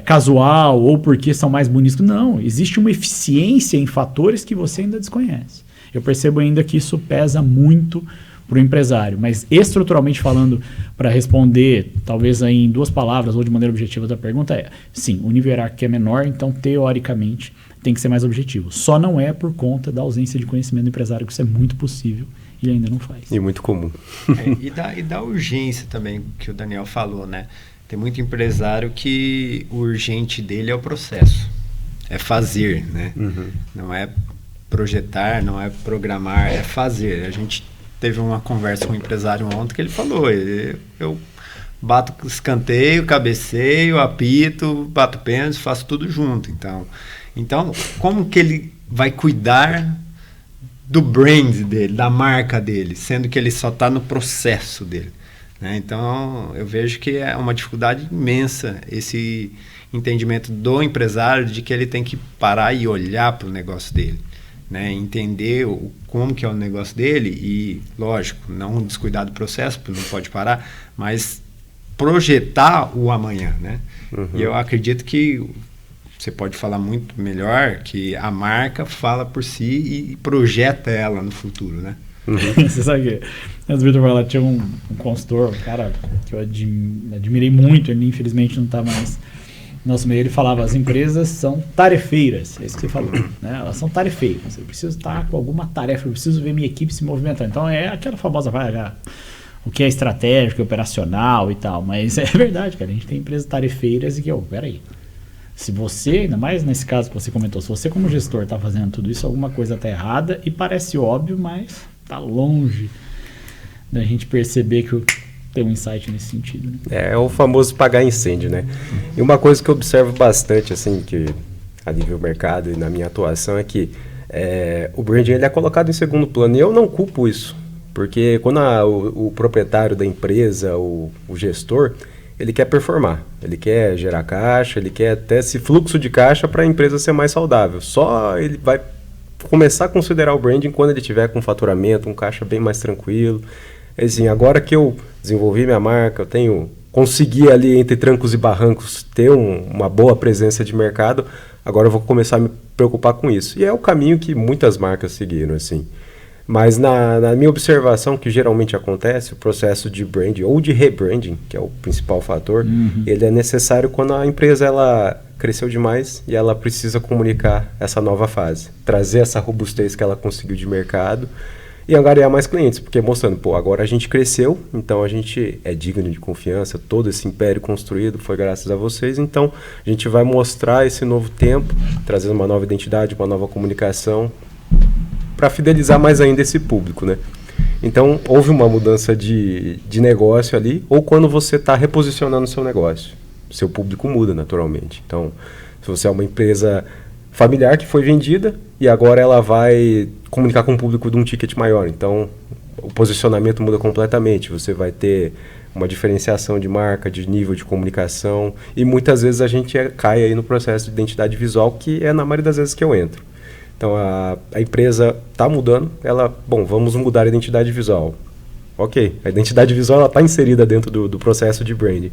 casual ou porque são mais bonitos. Não, existe uma eficiência em fatores que você ainda desconhece. Eu percebo ainda que isso pesa muito para o empresário, mas estruturalmente falando, para responder talvez aí em 2 palavras ou de maneira objetiva da pergunta sim, o nível hierárquico é menor, então teoricamente tem que ser mais objetivo. Só não é por conta da ausência de conhecimento do empresário, que isso é muito possível e ainda não faz. E muito comum. E da urgência também, que o Daniel falou, né? Tem muito empresário que o urgente dele é o processo, é fazer, né? Uhum. Não é projetar, não é programar, é fazer. A gente teve uma conversa com um empresário ontem que ele falou, eu bato escanteio, cabeceio, apito, bato pênalti, faço tudo junto. Então, como que ele vai cuidar do brand dele, da marca dele, sendo que ele só está no processo dele, né? Então, eu vejo que é uma dificuldade imensa esse entendimento do empresário de que ele tem que parar e olhar para o negócio dele, né? Entender como que é o negócio dele e, lógico, não descuidar do processo, porque não pode parar, mas projetar o amanhã, né? Uhum. E eu acredito que você pode falar muito melhor que a marca fala por si e projeta ela no futuro, né? Uhum. Você sabe que antes do Vitor falar, tinha um consultor, um cara que eu admirei muito, ele infelizmente não está mais nosso meio. Ele falava, as empresas são tarefeiras, é isso que você falou, né? Elas são tarefeiras, eu preciso estar com alguma tarefa, eu preciso ver minha equipe se movimentar. Então é aquela famosa o que é estratégico, operacional e tal, mas é verdade, cara, a gente tem empresas tarefeiras e que, peraí, se você, ainda mais nesse caso que você comentou, se você como gestor está fazendo tudo isso, alguma coisa está errada e parece óbvio, mas está longe da gente perceber que tem um insight nesse sentido, né? É o famoso pagar incêndio, né? E uma coisa que eu observo bastante, assim, que a nível mercado e na minha atuação é que o branding ele é colocado em segundo plano e eu não culpo isso, porque quando o proprietário da empresa, o gestor, ele quer performar, ele quer gerar caixa, ele quer até esse fluxo de caixa para a empresa ser mais saudável. Só ele vai começar a considerar o branding quando ele tiver com faturamento, um caixa bem mais tranquilo. Assim, agora que eu desenvolvi minha marca, eu consegui ali entre trancos e barrancos ter uma boa presença de mercado, agora eu vou começar a me preocupar com isso. E é o caminho que muitas marcas seguiram, assim. Mas na minha observação, que geralmente acontece, o processo de branding ou de rebranding, que é o principal fator, ele é necessário quando a empresa ela cresceu demais e ela precisa comunicar essa nova fase, trazer essa robustez que ela conseguiu de mercado e angariar mais clientes, porque mostrando, agora a gente cresceu, então a gente é digno de confiança, todo esse império construído foi graças a vocês, então a gente vai mostrar esse novo tempo, trazendo uma nova identidade, uma nova comunicação, para fidelizar mais ainda esse público, né? Então, houve uma mudança de negócio ali, ou quando você está reposicionando o seu negócio, seu público muda naturalmente. Então, se você é uma empresa familiar que foi vendida e agora ela vai comunicar com o público de um ticket maior. Então, o posicionamento muda completamente. Você vai ter uma diferenciação de marca, de nível de comunicação, e muitas vezes a gente cai aí no processo de identidade visual, que é na maioria das vezes que eu entro. Então, a empresa está mudando, vamos mudar a identidade visual. Ok, a identidade visual está inserida dentro do processo de branding.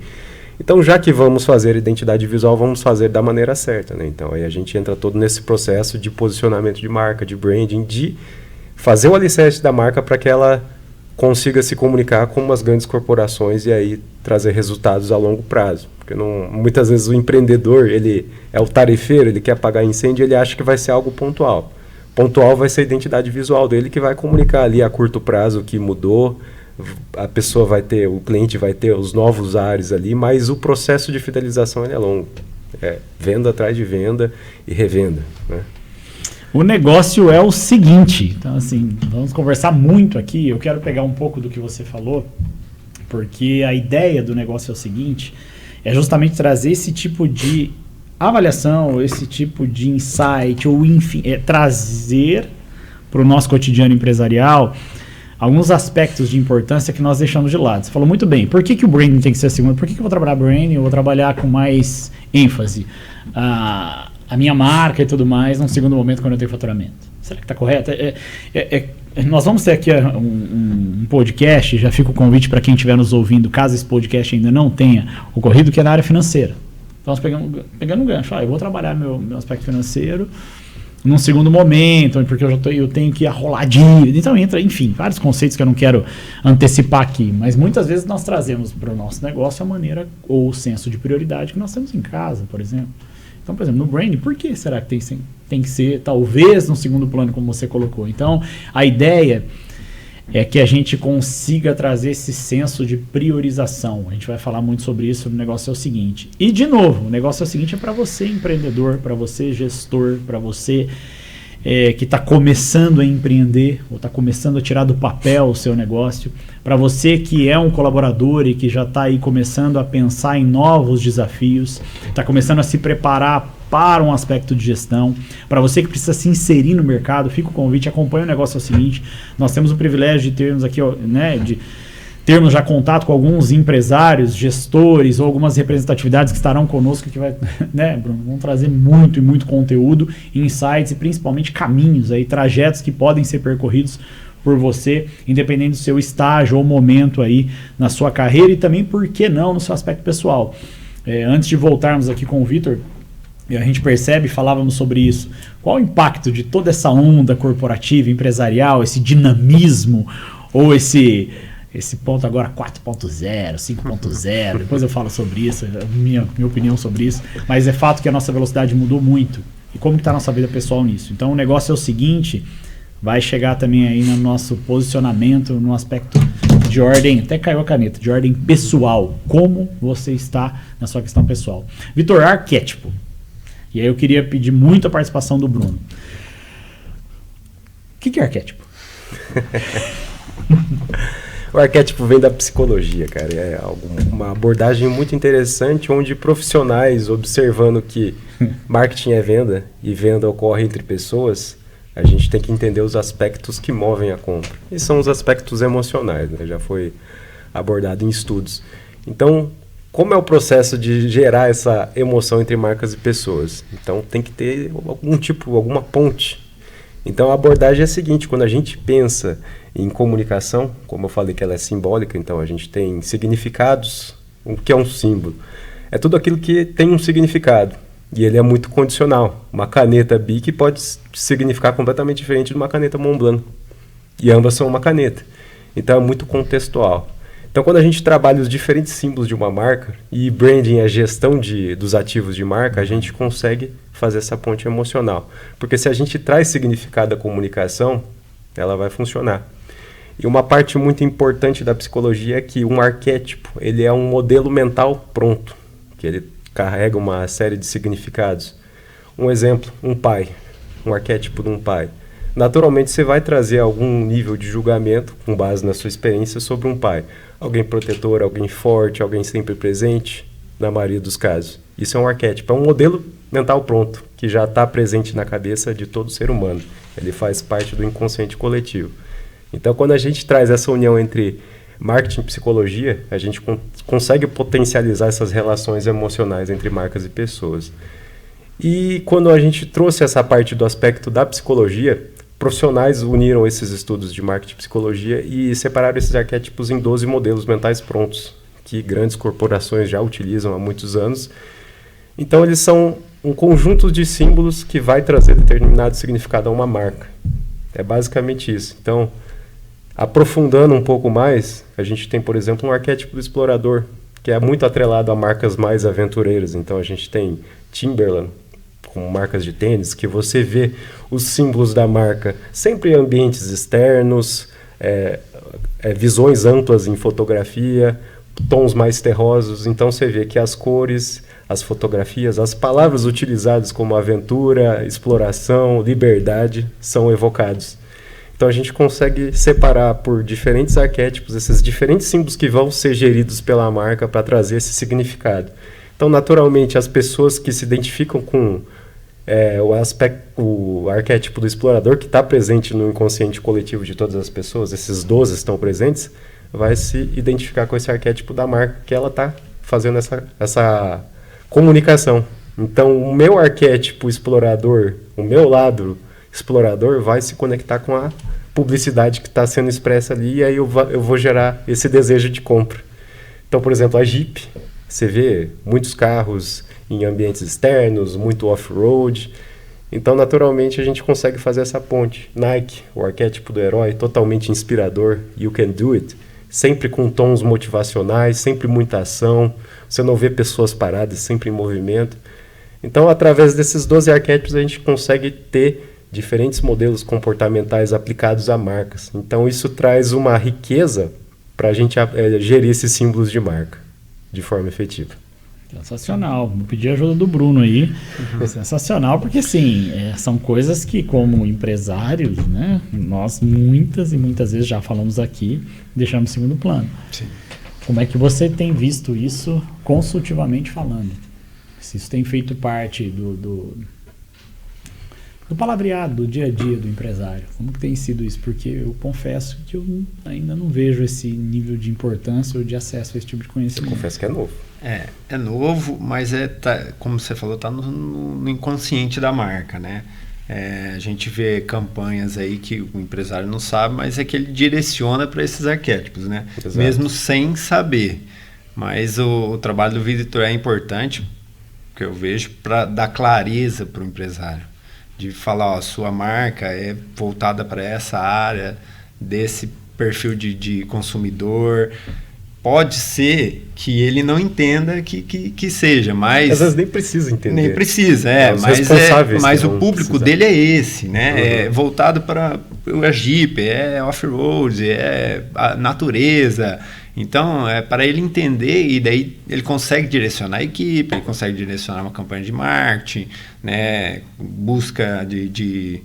Então, já que vamos fazer identidade visual, vamos fazer da maneira certa, né? Então, aí a gente entra todo nesse processo de posicionamento de marca, de branding, de fazer o alicerce da marca para que ela consiga se comunicar com umas grandes corporações e aí trazer resultados a longo prazo. Porque muitas vezes o empreendedor, ele é o tarefeiro, ele quer apagar incêndio, ele acha que vai ser algo pontual. Pontual vai ser a identidade visual dele, que vai comunicar ali a curto prazo o que mudou, a pessoa vai ter, o cliente vai ter os novos ares ali, mas o processo de fidelização ele é longo. É venda atrás de venda e revenda, né? O negócio é o seguinte, então assim, vamos conversar muito aqui, eu quero pegar um pouco do que você falou, porque a ideia do negócio é o seguinte, é justamente trazer esse tipo de avaliação, esse tipo de insight, ou enfim, trazer para o nosso cotidiano empresarial alguns aspectos de importância que nós deixamos de lado. Você falou muito bem, por que o branding tem que ser a segunda? Por que eu vou trabalhar branding? Eu vou trabalhar com mais ênfase a minha marca e tudo mais num segundo momento quando eu tenho faturamento. Será que está correto? Nós vamos ter aqui um podcast, já fica o convite para quem estiver nos ouvindo, caso esse podcast ainda não tenha ocorrido, que é na área financeira. Então, nós pegando um gancho, eu vou trabalhar meu aspecto financeiro num segundo momento, porque eu tenho que arrolar dívida. Então entra, enfim, vários conceitos que eu não quero antecipar aqui, mas muitas vezes nós trazemos para o nosso negócio a maneira ou o senso de prioridade que nós temos em casa, por exemplo. Então, por exemplo, no branding, por que será que tem que ser, talvez, no segundo plano, como você colocou? Então, a ideia é que a gente consiga trazer esse senso de priorização. A gente vai falar muito sobre isso. O negócio é o seguinte. E, de novo, o negócio é o seguinte, é para você, empreendedor, para você, gestor, para você que está começando a empreender ou está começando a tirar do papel o seu negócio, para você que é um colaborador e que já está aí começando a pensar em novos desafios, está começando a se preparar para um aspecto de gestão, para você que precisa se inserir no mercado, fica o convite, acompanha o negócio. É o seguinte, nós temos o privilégio de termos aqui, de termos já contato com alguns empresários, gestores ou algumas representatividades que estarão conosco, que vai, Bruno, vão trazer muito e muito conteúdo, insights e principalmente caminhos, aí, trajetos que podem ser percorridos por você, independente do seu estágio ou momento aí na sua carreira e também, por que não, no seu aspecto pessoal. Antes de voltarmos aqui com o Vitor, a gente percebe, falávamos sobre isso, qual o impacto de toda essa onda corporativa, empresarial, esse dinamismo ou esse ponto agora 4.0, 5.0, depois eu falo sobre isso, minha opinião sobre isso, mas é fato que a nossa velocidade mudou muito. E como que está a nossa vida pessoal nisso? Então o negócio é o seguinte, vai chegar também aí no nosso posicionamento, no aspecto de ordem, até caiu a caneta, de ordem pessoal, como você está na sua questão pessoal. Vitor, arquétipo. E aí eu queria pedir muito a participação do Bruno. O que é arquétipo? O arquétipo vem da psicologia, cara. É uma abordagem muito interessante, onde profissionais, observando que marketing é venda e venda ocorre entre pessoas, a gente tem que entender os aspectos que movem a compra. E são os aspectos emocionais, né? Já foi abordado em estudos. Então, como é o processo de gerar essa emoção entre marcas e pessoas? Então, tem que ter alguma ponte. Então, a abordagem é a seguinte, quando a gente pensa em comunicação, como eu falei que ela é simbólica, então a gente tem significados. O que é um símbolo? É tudo aquilo que tem um significado, e ele é muito condicional. Uma caneta Bic pode significar completamente diferente de uma caneta Montblanc, e ambas são uma caneta. Então, é muito contextual. Então, quando a gente trabalha os diferentes símbolos de uma marca, e branding é a gestão dos ativos de marca, a gente consegue fazer essa ponte emocional. Porque se a gente traz significado à comunicação, ela vai funcionar. E uma parte muito importante da psicologia é que um arquétipo, ele é um modelo mental pronto, que ele carrega uma série de significados. Um exemplo, um pai, um arquétipo de um pai. Naturalmente, você vai trazer algum nível de julgamento, com base na sua experiência, sobre um pai. Alguém protetor, alguém forte, alguém sempre presente, na maioria dos casos. Isso é um arquétipo, é um modelo mental pronto, que já está presente na cabeça de todo ser humano. Ele faz parte do inconsciente coletivo. Então, quando a gente traz essa união entre marketing e psicologia, a gente consegue potencializar essas relações emocionais entre marcas e pessoas. E quando a gente trouxe essa parte do aspecto da psicologia, profissionais uniram esses estudos de marketing e psicologia e separaram esses arquétipos em 12 modelos mentais prontos, que grandes corporações já utilizam há muitos anos. Então, eles são um conjunto de símbolos que vai trazer determinado significado a uma marca. É basicamente isso. Então, aprofundando um pouco mais, a gente tem, por exemplo, um arquétipo do explorador, que é muito atrelado a marcas mais aventureiras. Então, a gente tem Timberland, com marcas de tênis, que você vê os símbolos da marca sempre em ambientes externos, visões amplas em fotografia, tons mais terrosos. Então, você vê que as cores, as fotografias, as palavras utilizadas como aventura, exploração, liberdade, são evocados. Então, a gente consegue separar por diferentes arquétipos esses diferentes símbolos que vão ser geridos pela marca para trazer esse significado. Então, naturalmente, as pessoas que se identificam com o arquétipo do explorador, que está presente no inconsciente coletivo de todas as pessoas, esses 12 estão presentes, vai se identificar com esse arquétipo da marca, que ela está fazendo essa comunicação. Então, o meu arquétipo explorador, o meu lado explorador, vai se conectar com a publicidade que está sendo expressa ali, e aí eu vou gerar esse desejo de compra. Então, por exemplo, a Jeep, você vê muitos carros em ambientes externos, muito off-road. Então, naturalmente, a gente consegue fazer essa ponte. Nike, o arquétipo do herói, totalmente inspirador, you can do it, sempre com tons motivacionais, sempre muita ação, você não vê pessoas paradas, sempre em movimento. Então, através desses 12 arquétipos, a gente consegue ter diferentes modelos comportamentais aplicados a marcas. Então, isso traz uma riqueza para a gente gerir esses símbolos de marca de forma efetiva. Sensacional. Vou pedir a ajuda do Bruno aí. Sensacional, porque assim, são coisas que, como empresários, né, nós muitas e muitas vezes já falamos aqui, deixamos em segundo plano. Sim. Como é que você tem visto isso consultivamente falando? Se isso tem feito parte do palavreado, do dia a dia do empresário. Como que tem sido isso? Porque eu confesso que eu ainda não vejo esse nível de importância ou de acesso a esse tipo de conhecimento. Eu confesso que é novo. É novo, mas como você falou, está no inconsciente da marca, né? A gente vê campanhas aí que o empresário não sabe, mas é que ele direciona para esses arquétipos, né? Exato. Mesmo sem saber. Mas o trabalho do Vitor é importante, que eu vejo, para dar clareza para o empresário. De falar, ó, sua marca é voltada para essa área, desse perfil de consumidor. Pode ser que ele não entenda que seja, mas... Às vezes nem precisa entender. Nem precisa, mas o público dele é esse, né? Uhum. É voltado para a Jeep, é off-road, é a natureza. Então, é para ele entender, e daí ele consegue direcionar a equipe, ele consegue direcionar uma campanha de marketing, né? Busca de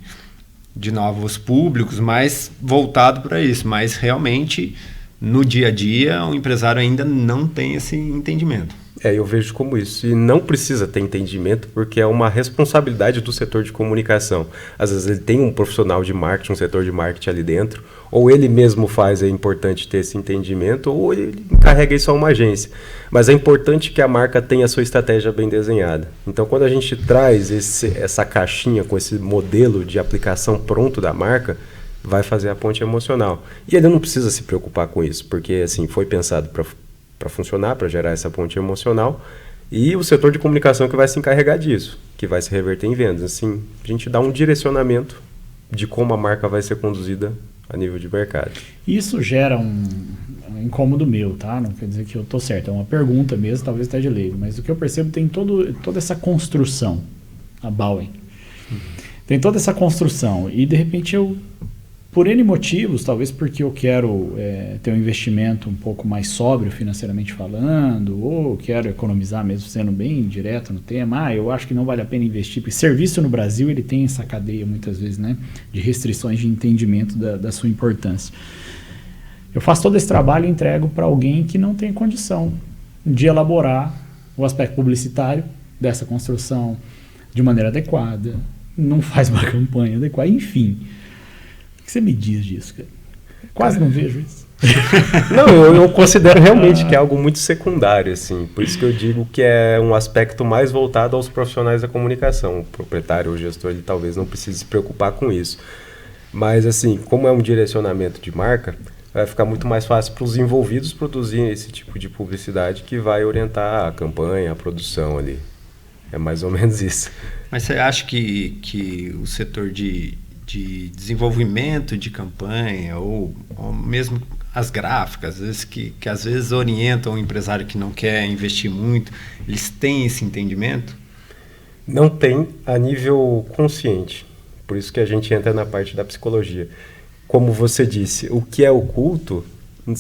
novos públicos, mas voltado para isso. Mas realmente, no dia a dia, o empresário ainda não tem esse entendimento. Eu vejo como isso. E não precisa ter entendimento, porque é uma responsabilidade do setor de comunicação. Às vezes ele tem um profissional de marketing, um setor de marketing ali dentro, ou ele mesmo faz, é importante ter esse entendimento, ou ele encarrega isso a uma agência. Mas é importante que a marca tenha a sua estratégia bem desenhada. Então, quando a gente traz essa caixinha com esse modelo de aplicação pronto da marca, vai fazer a ponte emocional. E ele não precisa se preocupar com isso, porque assim, foi pensado para funcionar, para gerar essa ponte emocional, e o setor de comunicação que vai se encarregar disso, que vai se reverter em vendas. Assim, a gente dá um direcionamento de como a marca vai ser conduzida a nível de mercado. Isso gera um incômodo meu, tá? Não quer dizer que eu estou certo, é uma pergunta mesmo, talvez até de leigo, mas o que eu percebo tem toda essa construção, a Bowen. Tem toda essa construção, e de repente eu, por N motivos, talvez porque eu quero ter um investimento um pouco mais sóbrio financeiramente falando, ou quero economizar mesmo sendo bem direto no tema, eu acho que não vale a pena investir, porque serviço no Brasil ele tem essa cadeia muitas vezes, né, de restrições de entendimento da sua importância. Eu faço todo esse trabalho e entrego para alguém que não tem condição de elaborar o aspecto publicitário dessa construção de maneira adequada, não faz uma campanha adequada, enfim. O que você me diz disso, cara? Quase não vejo isso. Não, eu considero realmente que é algo muito secundário, assim. Por isso que eu digo que é um aspecto mais voltado aos profissionais da comunicação. O proprietário ou o gestor, ele talvez não precise se preocupar com isso. Mas, assim, como é um direcionamento de marca, vai ficar muito mais fácil para os envolvidos produzirem esse tipo de publicidade que vai orientar a campanha, a produção ali. É mais ou menos isso. Mas você acha que o setor de desenvolvimento de campanha ou mesmo as gráficas, às vezes, que às vezes orientam o empresário que não quer investir muito, eles têm esse entendimento? Não tem a nível consciente. Por isso que a gente entra na parte da psicologia. Como você disse, o que é oculto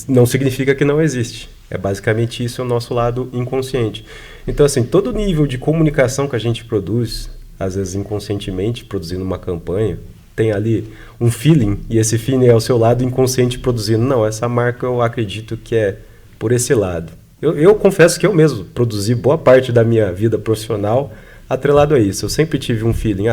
não significa que não existe. É basicamente isso o nosso lado inconsciente. Então, assim, todo nível de comunicação que a gente produz, às vezes inconscientemente, produzindo uma campanha, tem ali um feeling, e esse feeling é o seu lado inconsciente produzindo. Não, essa marca eu acredito que é por esse lado. Eu confesso que eu mesmo produzi boa parte da minha vida profissional atrelado a isso. Eu sempre tive um feeling,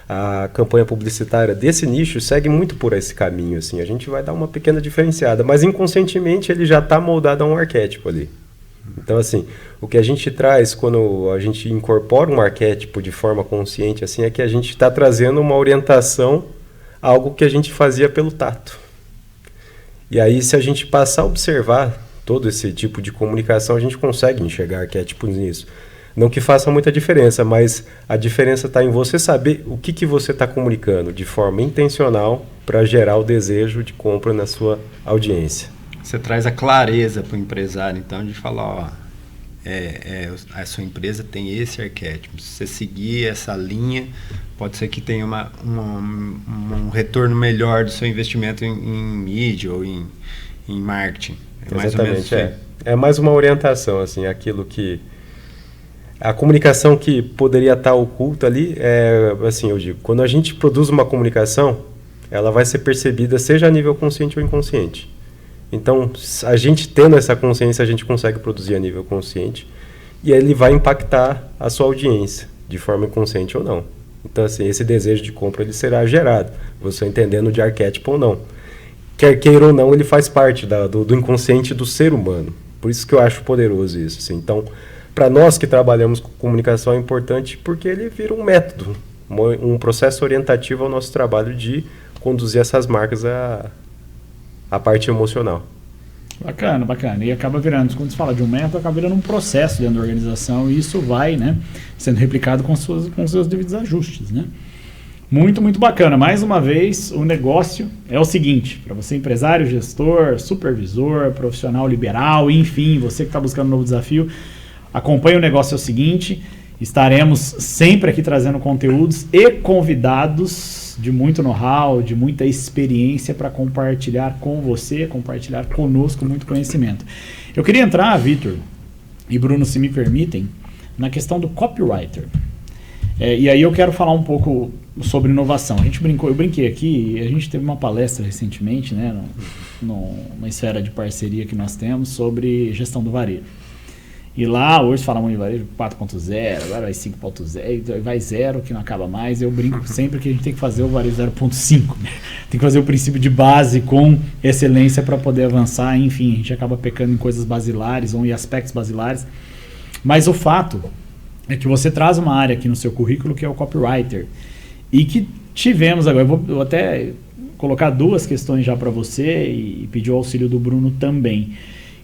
a campanha publicitária desse nicho segue muito por esse caminho, assim. A gente vai dar uma pequena diferenciada, mas inconscientemente ele já está moldado a um arquétipo ali. Então, assim, o que a gente traz quando a gente incorpora um arquétipo de forma consciente, assim, é que a gente está trazendo uma orientação a algo que a gente fazia pelo tato. E aí, se a gente passar a observar todo esse tipo de comunicação, a gente consegue enxergar arquétipos nisso. Não que faça muita diferença, mas a diferença está em você saber o que você está comunicando de forma intencional para gerar o desejo de compra na sua audiência. Você traz a clareza para o empresário, então, de falar, a sua empresa tem esse arquétipo. Se você seguir essa linha, pode ser que tenha um retorno melhor do seu investimento em mídia ou em marketing. Exatamente, é mais uma orientação, assim, aquilo que... A comunicação que poderia estar oculta ali, assim, eu digo, quando a gente produz uma comunicação, ela vai ser percebida seja a nível consciente ou inconsciente. Então, a gente tendo essa consciência, a gente consegue produzir a nível consciente e ele vai impactar a sua audiência, de forma inconsciente ou não. Então, assim, esse desejo de compra ele será gerado, você entendendo de arquétipo ou não. Quer queira ou não, ele faz parte do inconsciente do ser humano. Por isso que eu acho poderoso isso. Assim. Então, para nós que trabalhamos com comunicação é importante porque ele vira um método, um processo orientativo ao nosso trabalho de conduzir essas marcas a parte emocional. Bacana. E acaba virando, quando se fala de um método, acaba virando um processo dentro da organização e isso vai, né, sendo replicado com seus devidos ajustes, né? Muito, muito bacana. Mais uma vez, o negócio é o seguinte, para você empresário, gestor, supervisor, profissional liberal, enfim, você que está buscando um novo desafio, acompanhe o negócio é o seguinte, estaremos sempre aqui trazendo conteúdos e convidados de muito know-how, de muita experiência para compartilhar com você, compartilhar conosco muito conhecimento. Eu queria entrar, Vitor e Bruno, se me permitem, na questão do copywriter. E aí eu quero falar um pouco sobre inovação. Eu brinquei aqui, a gente teve uma palestra recentemente, né, numa esfera de parceria que nós temos sobre gestão do varejo. E lá, hoje falamos de varejo 4.0, agora vai 5.0, vai 0, que não acaba mais. Eu brinco sempre que a gente tem que fazer o varejo 0.5. Né? Tem que fazer o princípio de base com excelência para poder avançar. Enfim, a gente acaba pecando em coisas basilares ou em aspectos basilares. Mas o fato é que você traz uma área aqui no seu currículo que é o copywriter. E que tivemos agora, eu vou até colocar duas questões já para você e pedir o auxílio do Bruno também.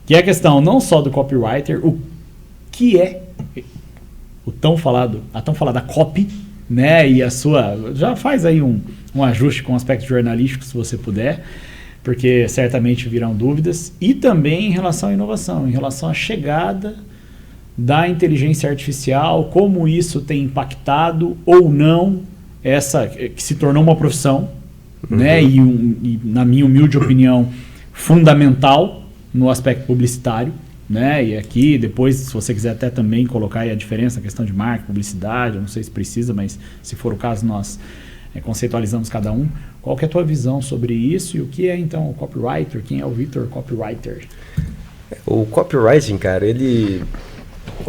Que é a questão não só do copywriter, o que é a tão falada copy, né? E a sua... Já faz aí um ajuste com o aspecto jornalístico, se você puder, porque certamente virão dúvidas. E também em relação à inovação, em relação à chegada da inteligência artificial, como isso tem impactado ou não essa que se tornou uma profissão, né? E na minha humilde opinião, fundamental no aspecto publicitário. Né? E aqui, depois, se você quiser até também colocar aí a diferença, a questão de marketing, publicidade, eu não sei se precisa, mas se for o caso, nós conceitualizamos cada um. Qual que é a tua visão sobre isso e o que é, então, o copywriter? Quem é o Vitor Copywriter? O copywriting, cara, ele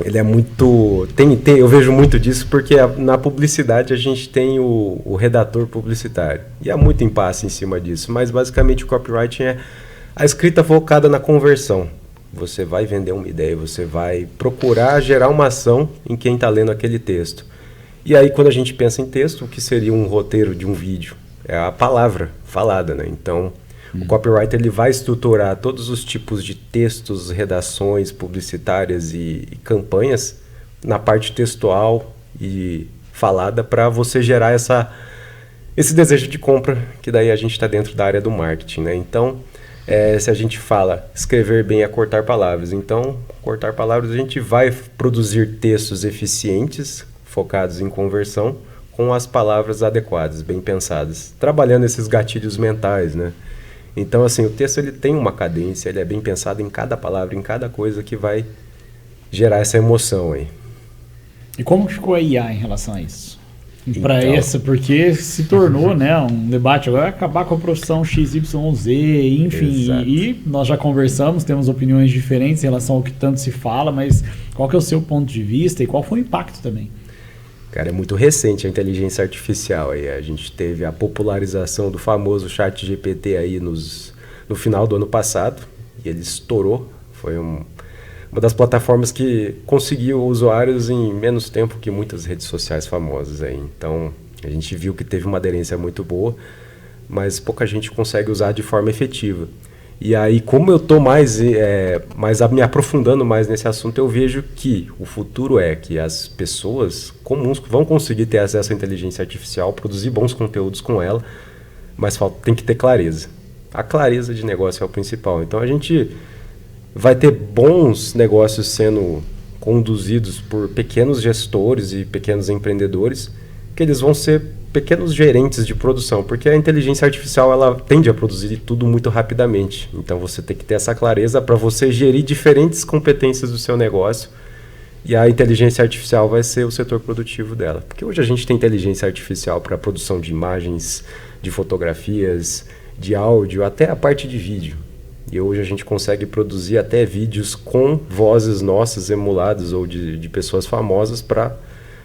ele é muito... eu vejo muito disso porque na publicidade a gente tem o redator publicitário. E há muito impasse em cima disso. Mas basicamente o copywriting é a escrita focada na conversão. Você vai vender uma ideia, você vai procurar gerar uma ação em quem está lendo aquele texto. E aí quando a gente pensa em texto, o que seria um roteiro de um vídeo? É a palavra falada, né? Então... O copywriter ele vai estruturar todos os tipos de textos, redações publicitárias e campanhas na parte textual e falada para você gerar esse desejo de compra, que daí a gente está dentro da área do marketing, né? Então, se a gente fala escrever bem é cortar palavras. Então, cortar palavras a gente vai produzir textos eficientes, focados em conversão, com as palavras adequadas, bem pensadas, trabalhando esses gatilhos mentais, né? Então, assim, o texto ele tem uma cadência, ele é bem pensado em cada palavra, em cada coisa que vai gerar essa emoção aí. E como ficou a IA em relação a isso? Para essa, porque se tornou, né, um debate, agora vai acabar com a profissão XYZ, enfim, e nós já conversamos, temos opiniões diferentes em relação ao que tanto se fala, mas qual que é o seu ponto de vista e qual foi o impacto também? Cara, é muito recente a inteligência artificial aí. A gente teve a popularização do famoso ChatGPT aí no final do ano passado e ele estourou. Foi uma das plataformas que conseguiu usuários em menos tempo que muitas redes sociais famosas aí. Então, a gente viu que teve uma aderência muito boa, mas pouca gente consegue usar de forma efetiva. E aí, como eu estou mais me aprofundando mais nesse assunto, eu vejo que o futuro é que as pessoas comuns vão conseguir ter acesso à inteligência artificial, produzir bons conteúdos com ela, mas tem que ter clareza. A clareza de negócio é o principal. Então, a gente vai ter bons negócios sendo conduzidos por pequenos gestores e pequenos empreendedores, que eles vão ser pequenos gerentes de produção, porque a inteligência artificial ela tende a produzir tudo muito rapidamente. Então você tem que ter essa clareza para você gerir diferentes competências do seu negócio e a inteligência artificial vai ser o setor produtivo dela. Porque hoje a gente tem inteligência artificial para produção de imagens, de fotografias, de áudio, até a parte de vídeo. E hoje a gente consegue produzir até vídeos com vozes nossas emuladas ou de pessoas famosas para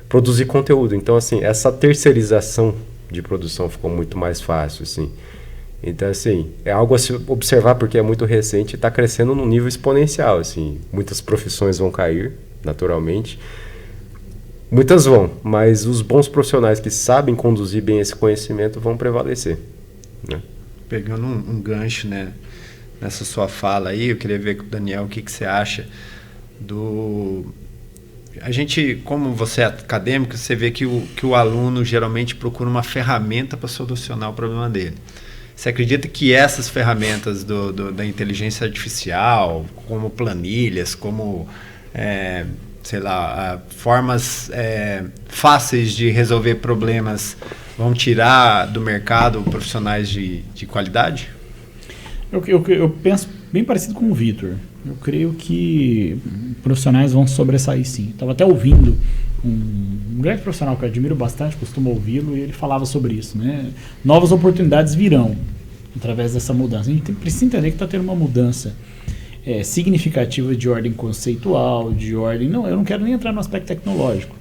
produzir conteúdo. Então, assim, essa terceirização de produção ficou muito mais fácil, assim. Então, assim, é algo a se observar porque é muito recente e está crescendo num nível exponencial, assim. Muitas profissões vão cair, naturalmente. Muitas vão, mas os bons profissionais que sabem conduzir bem esse conhecimento vão prevalecer, né? Pegando um gancho, né, nessa sua fala aí, eu queria ver com o Daniel o que você acha do... A gente, como você é acadêmico, você vê que o aluno geralmente procura uma ferramenta para solucionar o problema dele. Você acredita que essas ferramentas da inteligência artificial, como planilhas, como, formas fáceis de resolver problemas, vão tirar do mercado profissionais de qualidade? Eu penso bem parecido com o Vitor. Eu creio que profissionais vão sobressair sim. Estava até ouvindo um grande profissional que eu admiro bastante, costumo ouvi-lo, e ele falava sobre isso, né? Novas oportunidades virão através dessa mudança. A gente precisa entender que está tendo uma mudança significativa de ordem conceitual, de ordem... Não, eu não quero nem entrar no aspecto tecnológico.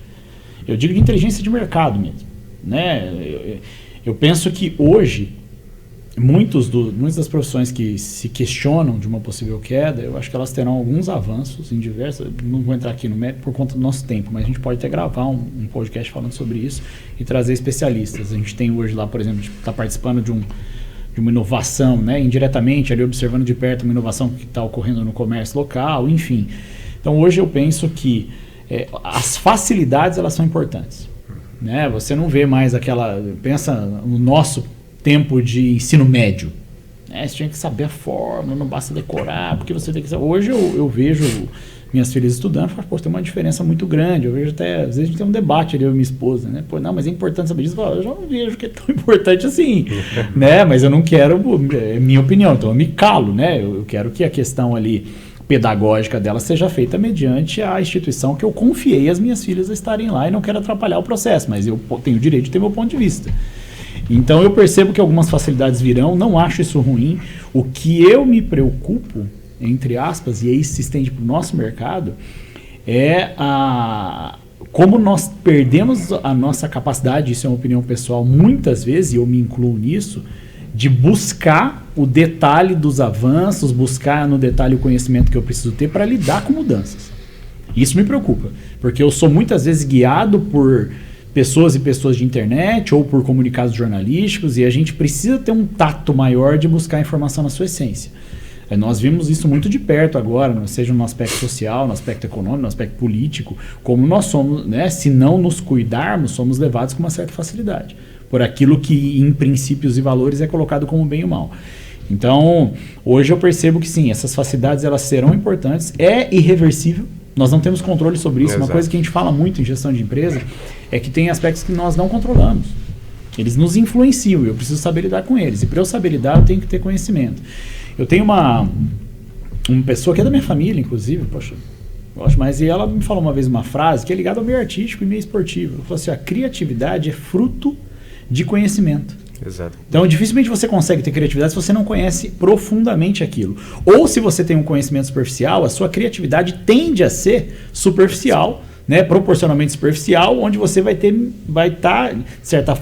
Eu digo de inteligência de mercado mesmo, né? Eu penso que hoje... Muitas das profissões que se questionam de uma possível queda, eu acho que elas terão alguns avanços em diversas... Não vou entrar aqui no mérito por conta do nosso tempo, mas a gente pode até gravar um podcast falando sobre isso e trazer especialistas. A gente tem hoje lá, por exemplo, está participando de uma inovação, né, indiretamente, ali observando de perto uma inovação que está ocorrendo no comércio local, enfim. Então, hoje eu penso que as facilidades elas são importantes, né? Você não vê mais aquela... Pensa no nosso tempo de ensino médio, né? Você tinha que saber a fórmula, não basta decorar, porque você tem que saber. Hoje eu vejo minhas filhas estudando, falo, pô, tem uma diferença muito grande. Eu vejo até, às vezes a gente tem um debate ali, eu e minha esposa, né? Pô, não, mas é importante saber disso. Eu já não vejo que é tão importante assim, né? Mas eu não quero, é minha opinião, então eu me calo, né? Eu quero que a questão ali pedagógica dela seja feita mediante a instituição que eu confiei as minhas filhas a estarem lá e não quero atrapalhar o processo, mas eu tenho o direito de ter meu ponto de vista. Então eu percebo que algumas facilidades virão, não acho isso ruim. O que eu me preocupo, entre aspas, e aí se estende para o nosso mercado, é como nós perdemos a nossa capacidade, isso é uma opinião pessoal, muitas vezes, e eu me incluo nisso, de buscar o detalhe dos avanços, buscar no detalhe o conhecimento que eu preciso ter para lidar com mudanças. Isso me preocupa, porque eu sou muitas vezes guiado por pessoas e pessoas de internet ou por comunicados jornalísticos, e a gente precisa ter um tato maior de buscar a informação na sua essência. Nós vimos isso muito de perto agora, seja no aspecto social, no aspecto econômico, no aspecto político, como nós somos, né, se não nos cuidarmos, somos levados com uma certa facilidade por aquilo que em princípios e valores é colocado como bem ou mal. Então, hoje eu percebo que sim, essas facilidades elas serão importantes, é irreversível, nós não temos controle sobre isso. Exato. Uma coisa que a gente fala muito em gestão de empresa é que tem aspectos que nós não controlamos. Eles nos influenciam e eu preciso saber lidar com eles. E para eu saber lidar, eu tenho que ter conhecimento. Eu tenho uma pessoa que é da minha família, inclusive, poxa, mas e ela me falou uma vez uma frase que é ligada ao meio artístico e meio esportivo. Ela falou assim, a criatividade é fruto de conhecimento. Exato. Então, dificilmente você consegue ter criatividade se você não conhece profundamente aquilo. Ou se você tem um conhecimento superficial, a sua criatividade tende a ser superficial, né, proporcionalmente superficial, onde você vai estar, de certa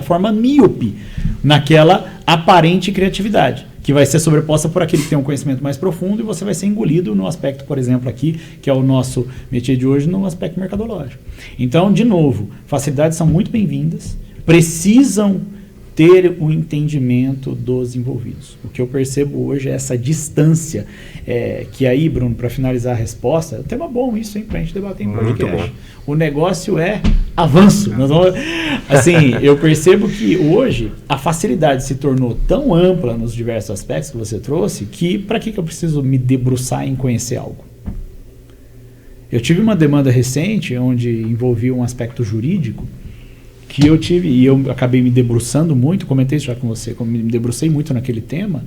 forma, míope naquela aparente criatividade, que vai ser sobreposta por aquele que tem um conhecimento mais profundo, e você vai ser engolido no aspecto, por exemplo, aqui, que é o nosso métier de hoje, no aspecto mercadológico. Então, de novo, facilidades são muito bem-vindas, precisam ter o entendimento dos envolvidos. O que eu percebo hoje é essa distância, que aí, Bruno, para finalizar a resposta, é um tema bom isso, hein, para a gente debater em podcast. O negócio é avanço. Assim, eu percebo que hoje a facilidade se tornou tão ampla nos diversos aspectos que você trouxe, que para que eu preciso me debruçar em conhecer algo? Eu tive uma demanda recente onde envolvia um aspecto jurídico, que eu tive, e eu acabei me debruçando muito, comentei isso já com você, me debrucei muito naquele tema,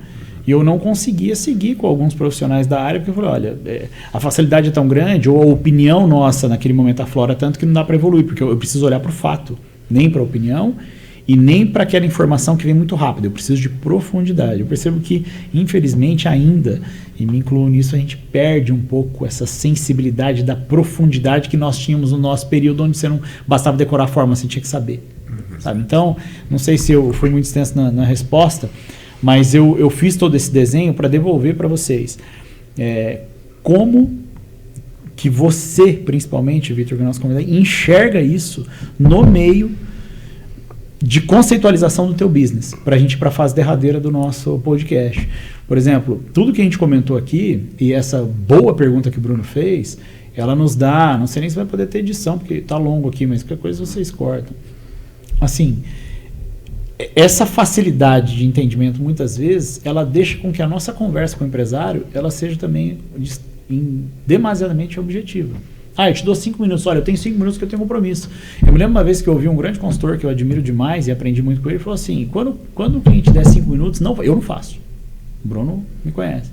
e eu não conseguia seguir com alguns profissionais da área, porque eu falei, olha, a facilidade é tão grande, ou a opinião nossa naquele momento aflora tanto que não dá para evoluir, porque eu preciso olhar para o fato, nem para a opinião, e nem para aquela informação que vem muito rápido, eu preciso de profundidade. Eu percebo que, infelizmente, ainda, e me incluo nisso, a gente perde um pouco essa sensibilidade da profundidade que nós tínhamos no nosso período, onde você não bastava decorar a forma, você tinha que saber. Sabe? Então, não sei se eu fui muito extenso na resposta, mas eu fiz todo esse desenho para devolver para vocês como que você, principalmente, Vitor, que é nosso convidado, enxerga isso no meio de conceitualização do teu business, para a gente ir para a fase derradeira do nosso podcast. Por exemplo, tudo que a gente comentou aqui, e essa boa pergunta que o Bruno fez, ela nos dá, não sei nem se vai poder ter edição, porque está longo aqui, mas qualquer coisa vocês cortam. Assim, essa facilidade de entendimento, muitas vezes, ela deixa com que a nossa conversa com o empresário, ela seja também demasiadamente objetiva. Eu te dou 5 minutos. Olha, eu tenho 5 minutos que eu tenho compromisso. Eu me lembro uma vez que eu ouvi um grande consultor que eu admiro demais e aprendi muito com ele, falou assim, quando o cliente der 5 minutos, eu não faço. O Bruno me conhece.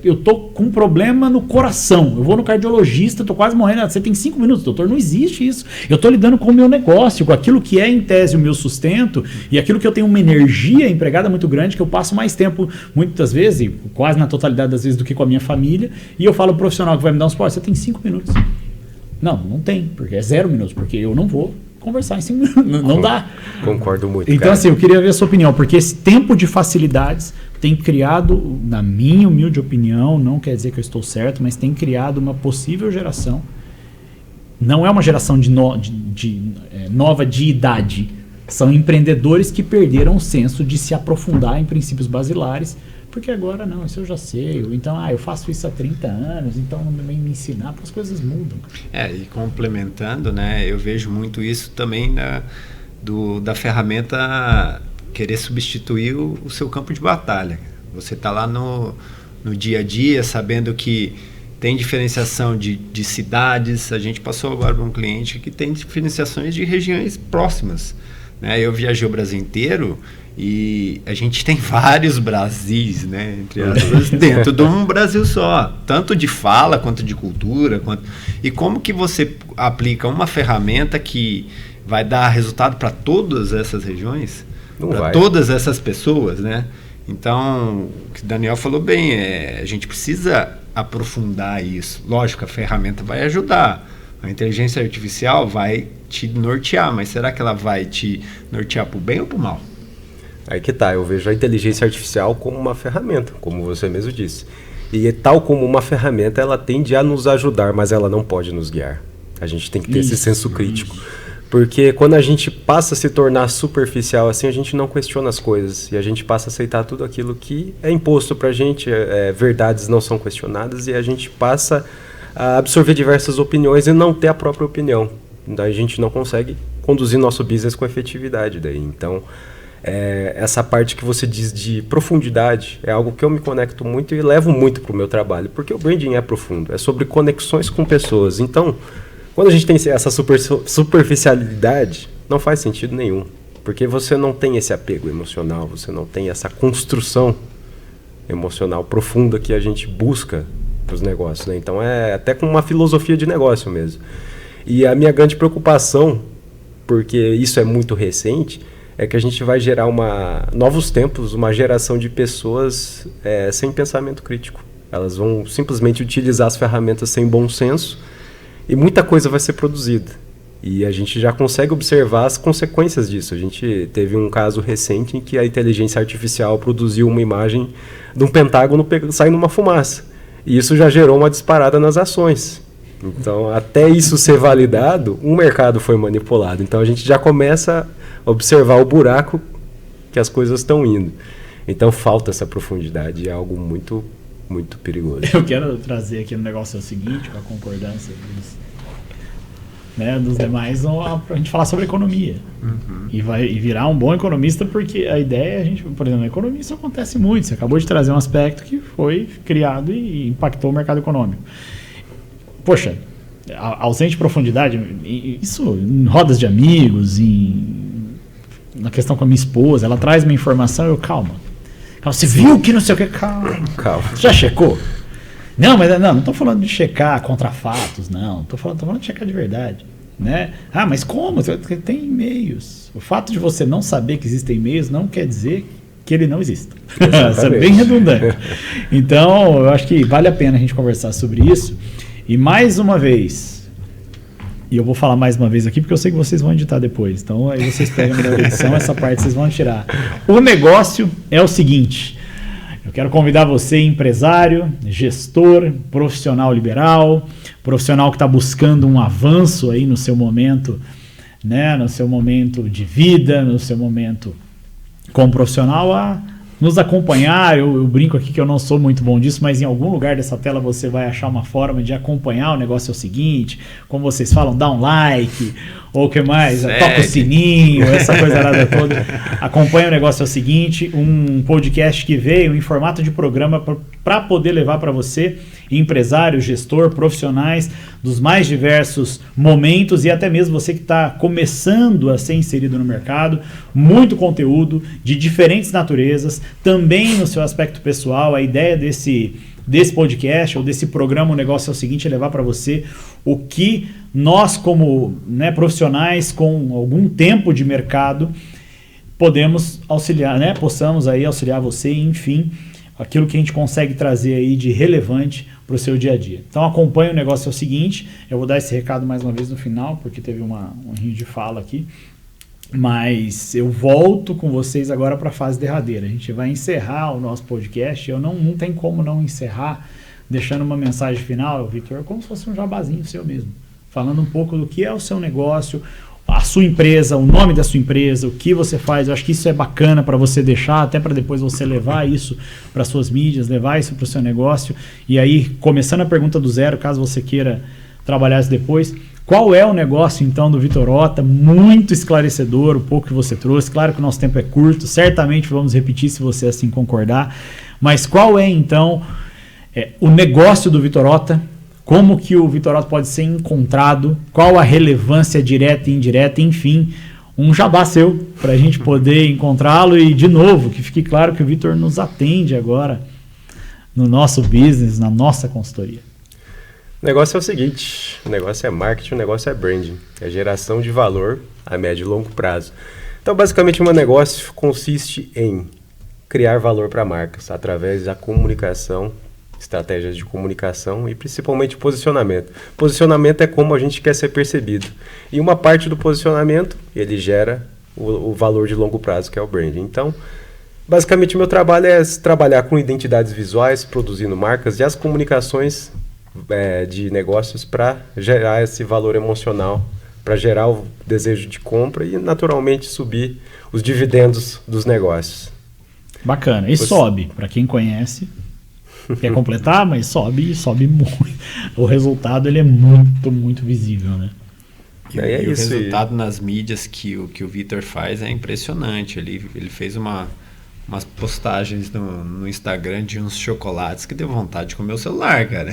Eu tô com um problema no coração. Eu vou no cardiologista, tô quase morrendo. Você tem 5 minutos, doutor? Não existe isso. Eu tô lidando com o meu negócio, com aquilo que é, em tese, o meu sustento e aquilo que eu tenho uma energia empregada muito grande, que eu passo mais tempo, muitas vezes, quase na totalidade das vezes, do que com a minha família. E eu falo pro profissional que vai me dar um suporte, você tem 5 minutos. Não tem, porque é 0 minutos, porque eu não vou conversar em 5 minutos. Não dá. Concordo muito. Então, assim, eu queria ver a sua opinião, porque esse tempo de facilidades tem criado, na minha humilde opinião, não quer dizer que eu estou certo, mas tem criado uma possível geração. Não é uma geração nova de idade. São empreendedores que perderam o senso de se aprofundar em princípios basilares, porque agora não, isso eu já sei. Então, eu faço isso há 30 anos, então não vem me ensinar, porque as coisas mudam. E complementando, né, eu vejo muito isso também da ferramenta querer substituir o seu campo de batalha. Você está lá no dia a dia, sabendo que tem diferenciação de cidades. A gente passou agora para um cliente que tem diferenciações de regiões próximas, né? Eu viajei o Brasil inteiro e a gente tem vários Brasis, né, entre aspas, dentro de um Brasil só, tanto de fala quanto de cultura, e como que você aplica uma ferramenta que vai dar resultado para todas essas regiões, para todas essas pessoas, né? Então, o que o Daniel falou bem, a gente precisa aprofundar isso. Lógico, a ferramenta vai ajudar. A inteligência artificial vai te nortear, mas será que ela vai te nortear para o bem ou para o mal? Aí que tá, eu vejo a inteligência artificial como uma ferramenta, como você mesmo disse. E tal como uma ferramenta, ela tende a nos ajudar, mas ela não pode nos guiar. A gente tem que ter esse senso crítico. Porque quando a gente passa a se tornar superficial assim, a gente não questiona as coisas. E a gente passa a aceitar tudo aquilo que é imposto pra gente, verdades não são questionadas, e a gente passa a absorver diversas opiniões e não ter a própria opinião. Daí a gente não consegue conduzir nosso business com efetividade. Daí. Então, essa parte que você diz de profundidade é algo que eu me conecto muito e levo muito pro meu trabalho. Porque o branding é profundo, é sobre conexões com pessoas. Então, quando a gente tem essa superficialidade, não faz sentido nenhum. Porque você não tem esse apego emocional, você não tem essa construção emocional profunda que a gente busca para os negócios, né? Então é até com uma filosofia de negócio mesmo. E a minha grande preocupação, porque isso é muito recente, é que a gente vai gerar novos tempos, uma geração de pessoas sem pensamento crítico. Elas vão simplesmente utilizar as ferramentas sem bom senso e muita coisa vai ser produzida. E a gente já consegue observar as consequências disso. A gente teve um caso recente em que a inteligência artificial produziu uma imagem de um pentágono saindo uma fumaça. E isso já gerou uma disparada nas ações. Então, até isso ser validado, o mercado foi manipulado. Então, a gente já começa a observar o buraco que as coisas estão indo. Então, falta essa profundidade, é algo muito, muito perigoso. Eu quero trazer aqui no negócio o seguinte, com a concordância dos demais, a gente falar sobre economia. E virar um bom economista, porque a ideia é a gente, por exemplo, na economia isso acontece muito. Você acabou de trazer um aspecto que foi criado e impactou o mercado econômico. Poxa, ausente de profundidade, isso em rodas de amigos, na questão com a minha esposa, ela traz uma informação, calma, você viu que não sei o que, calma. Você já checou? Não, mas não estou falando de checar contra fatos, não. Estou falando de checar de verdade. Né? Ah, mas como? Tem e-mails. O fato de você não saber que existem e-mails não quer dizer que ele não exista. Isso é bem redundante. Então, eu acho que vale a pena a gente conversar sobre isso. E mais uma vez, e eu vou falar mais uma vez aqui porque eu sei que vocês vão editar depois. Então, aí vocês pegam na edição, essa parte vocês vão tirar. O negócio é o seguinte. Eu quero convidar você, empresário, gestor, profissional liberal, profissional que está buscando um avanço aí no seu momento, né, no seu momento de vida, no seu momento como profissional, a nos acompanhar. Eu brinco aqui que eu não sou muito bom disso, mas em algum lugar dessa tela você vai achar uma forma de acompanhar. O negócio é o seguinte, como vocês falam, dá um like, ou o que mais? Toca o sininho, essa coisa arada toda. Acompanha. O negócio é o seguinte, um podcast que veio em formato de programa para poder levar para você, empresário, gestor, profissionais dos mais diversos momentos, e até mesmo você que está começando a ser inserido no mercado, muito conteúdo de diferentes naturezas, também no seu aspecto pessoal. A ideia desse podcast ou desse programa, o negócio é o seguinte, é levar para você o que nós como profissionais com algum tempo de mercado podemos auxiliar, possamos aí auxiliar você, enfim, aquilo que a gente consegue trazer aí de relevante para o seu dia a dia. Então acompanhe. O negócio é o seguinte, eu vou dar esse recado mais uma vez no final, porque teve um rio de fala aqui, mas eu volto com vocês agora para a fase derradeira. A gente vai encerrar o nosso podcast, não tem como não encerrar deixando uma mensagem final, Vitor, como se fosse um jabazinho seu mesmo, falando um pouco do que é o seu negócio, a sua empresa, o nome da sua empresa, o que você faz. Eu acho que isso é bacana para você deixar, até para depois você levar isso para suas mídias, levar isso para o seu negócio. E aí, começando a pergunta do zero, caso você queira trabalhar isso depois, qual é o negócio então do Vitor Ota? Muito esclarecedor o pouco que você trouxe. Claro que o nosso tempo é curto, certamente vamos repetir se você assim concordar, mas qual é então o negócio do Vitor Ota? Como que o Vitor Ota pode ser encontrado? Qual a relevância direta e indireta? Enfim, um jabá seu para a gente poder encontrá-lo. E, de novo, que fique claro que o Vitor nos atende agora no nosso business, na nossa consultoria. O negócio é o seguinte, o negócio é marketing, o negócio é branding. É geração de valor a médio e longo prazo. Então, basicamente, o meu negócio consiste em criar valor para marcas através da comunicação estratégias de comunicação e principalmente posicionamento. Posicionamento é como a gente quer ser percebido. E uma parte do posicionamento, ele gera o valor de longo prazo, que é o branding. Então, basicamente, meu trabalho é trabalhar com identidades visuais, produzindo marcas e as comunicações de negócios para gerar esse valor emocional, para gerar o desejo de compra e, naturalmente, subir os dividendos dos negócios. Bacana. E sobe, para quem conhece, quer completar, mas sobe muito. O resultado ele é muito, muito visível, né? E o resultado nas mídias que o Vitor faz é impressionante. Ele fez umas postagens no Instagram de uns chocolates que deu vontade de comer o celular, cara.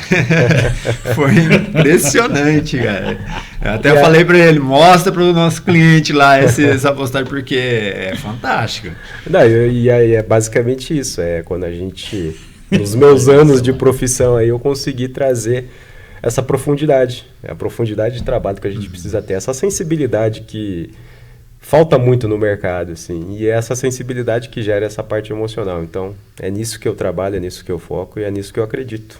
Foi impressionante, cara. Eu até falei para ele, mostra para o nosso cliente lá essa postagem, porque é fantástico. Não, e aí é basicamente isso. É quando a gente, nos meus anos de profissão, aí eu consegui trazer essa profundidade. A profundidade de trabalho que a gente precisa ter. Essa sensibilidade que falta muito no mercado, assim, e é essa sensibilidade que gera essa parte emocional. Então, é nisso que eu trabalho, é nisso que eu foco e é nisso que eu acredito.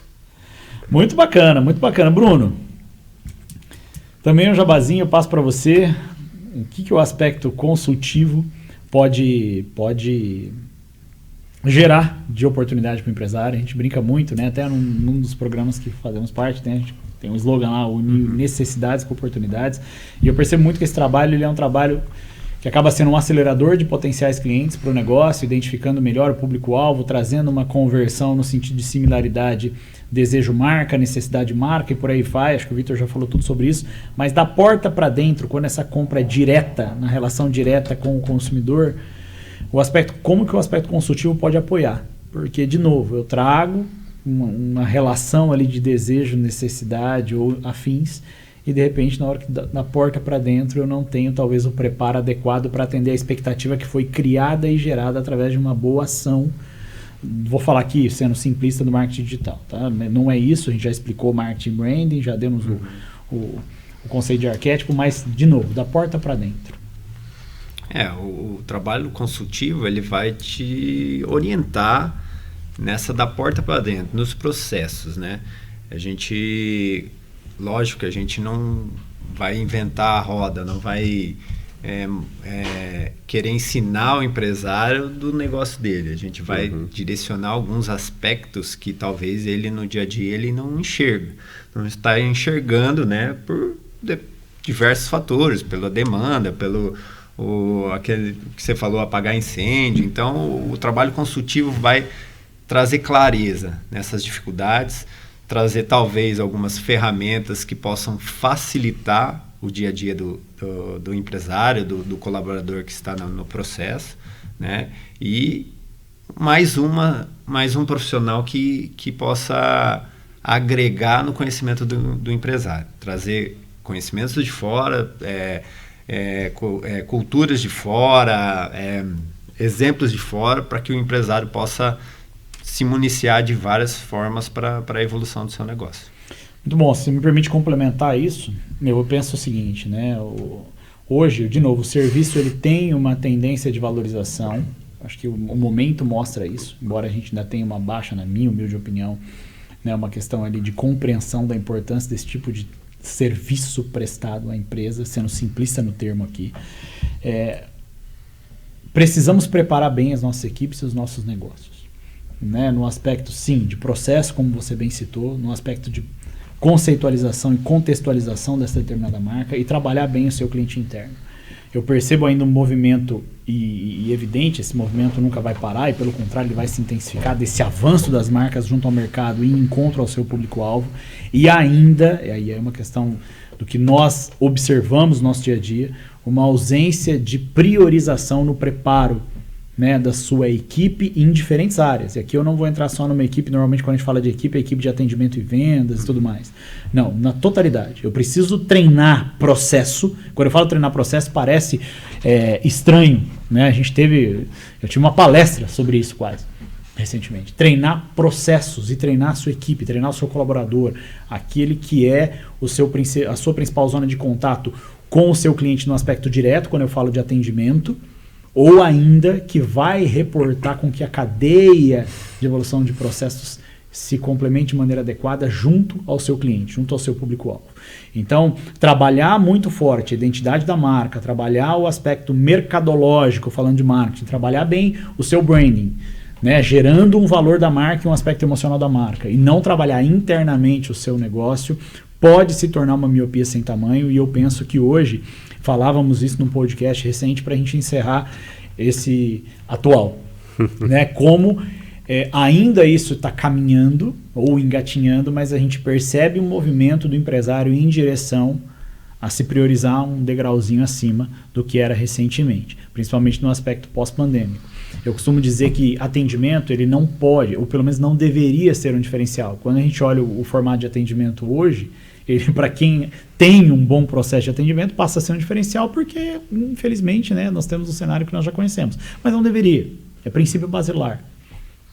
Muito bacana, muito bacana. Bruno, também um jabazinho, eu passo para você. O que o aspecto consultivo pode gerar de oportunidade para o empresário? A gente brinca muito, né? Até num dos programas que fazemos parte, a gente tem um slogan lá, unir necessidades com oportunidades. E eu percebo muito que esse trabalho ele é um trabalho que acaba sendo um acelerador de potenciais clientes para o negócio, identificando melhor o público-alvo, trazendo uma conversão no sentido de similaridade, desejo marca, necessidade marca e por aí vai. Acho que o Vitor já falou tudo sobre isso. Mas da porta para dentro, quando essa compra é direta, na relação direta com o consumidor, como que o aspecto consultivo pode apoiar? Porque, de novo, eu trago uma relação ali de desejo, necessidade ou afins, e de repente na hora que da porta para dentro eu não tenho talvez o preparo adequado para atender a expectativa que foi criada e gerada através de uma boa ação. Vou falar aqui sendo simplista do marketing digital, tá? Não é isso, a gente já explicou marketing branding, já demos o conceito de arquétipo, mas de novo, da porta para dentro. O trabalho consultivo ele vai te orientar nessa da porta para dentro, nos processos, né? Lógico que a gente não vai inventar a roda, não vai querer ensinar o empresário do negócio dele. A gente vai direcionar alguns aspectos que talvez ele no dia a dia ele não enxerga. Não está enxergando, né? Por diversos fatores, pela demanda, aquele que você falou, apagar incêndio. Então, o trabalho consultivo vai trazer clareza nessas dificuldades, trazer talvez algumas ferramentas que possam facilitar o dia a dia do empresário, do colaborador que está no processo, né? E mais um profissional que possa agregar no conhecimento do empresário, trazer conhecimentos de fora, culturas de fora, exemplos de fora, para que o empresário possa se municiar de várias formas para a evolução do seu negócio. Muito bom. Se me permite complementar isso, eu penso o seguinte, né? Hoje, de novo, o serviço ele tem uma tendência de valorização. Acho que o momento mostra isso, embora a gente ainda tenha uma baixa, na minha humilde opinião, né? Uma questão ali de compreensão da importância desse tipo de serviço prestado à empresa, sendo simplista no termo aqui. Precisamos preparar bem as nossas equipes e os nossos negócios, né? No aspecto, sim, de processo, como você bem citou, no aspecto de conceitualização e contextualização dessa determinada marca e trabalhar bem o seu cliente interno. Eu percebo ainda um movimento, e evidente, esse movimento nunca vai parar, e pelo contrário, ele vai se intensificar, desse avanço das marcas junto ao mercado e em encontro ao seu público-alvo, e ainda, e aí é uma questão do que nós observamos no nosso dia a dia, uma ausência de priorização no preparo, né, da sua equipe em diferentes áreas. E aqui eu não vou entrar só numa equipe, normalmente quando a gente fala de equipe, é equipe de atendimento e vendas e tudo mais. Não, na totalidade. Eu preciso treinar processo. Quando eu falo treinar processo, parece estranho, né? Eu tive uma palestra sobre isso quase, recentemente. Treinar processos e treinar a sua equipe, treinar o seu colaborador, aquele que é a sua principal zona de contato com o seu cliente no aspecto direto, quando eu falo de atendimento, ou ainda que vai reportar com que a cadeia de evolução de processos se complemente de maneira adequada junto ao seu cliente, junto ao seu público-alvo. Então, trabalhar muito forte a identidade da marca, trabalhar o aspecto mercadológico, falando de marketing, trabalhar bem o seu branding, né, gerando um valor da marca e um aspecto emocional da marca, e não trabalhar internamente o seu negócio, pode se tornar uma miopia sem tamanho. E eu penso que hoje, falávamos isso num podcast recente para a gente encerrar esse atual, né, como ainda isso está caminhando ou engatinhando, mas a gente percebe um movimento do empresário em direção a se priorizar um degrauzinho acima do que era recentemente, principalmente no aspecto pós-pandêmico. Eu costumo dizer que atendimento, ele não pode, ou pelo menos não deveria ser um diferencial. Quando a gente olha o formato de atendimento hoje, ele, para quem tem um bom processo de atendimento, passa a ser um diferencial, porque, infelizmente, né, nós temos um cenário que nós já conhecemos. Mas não deveria. É princípio basilar.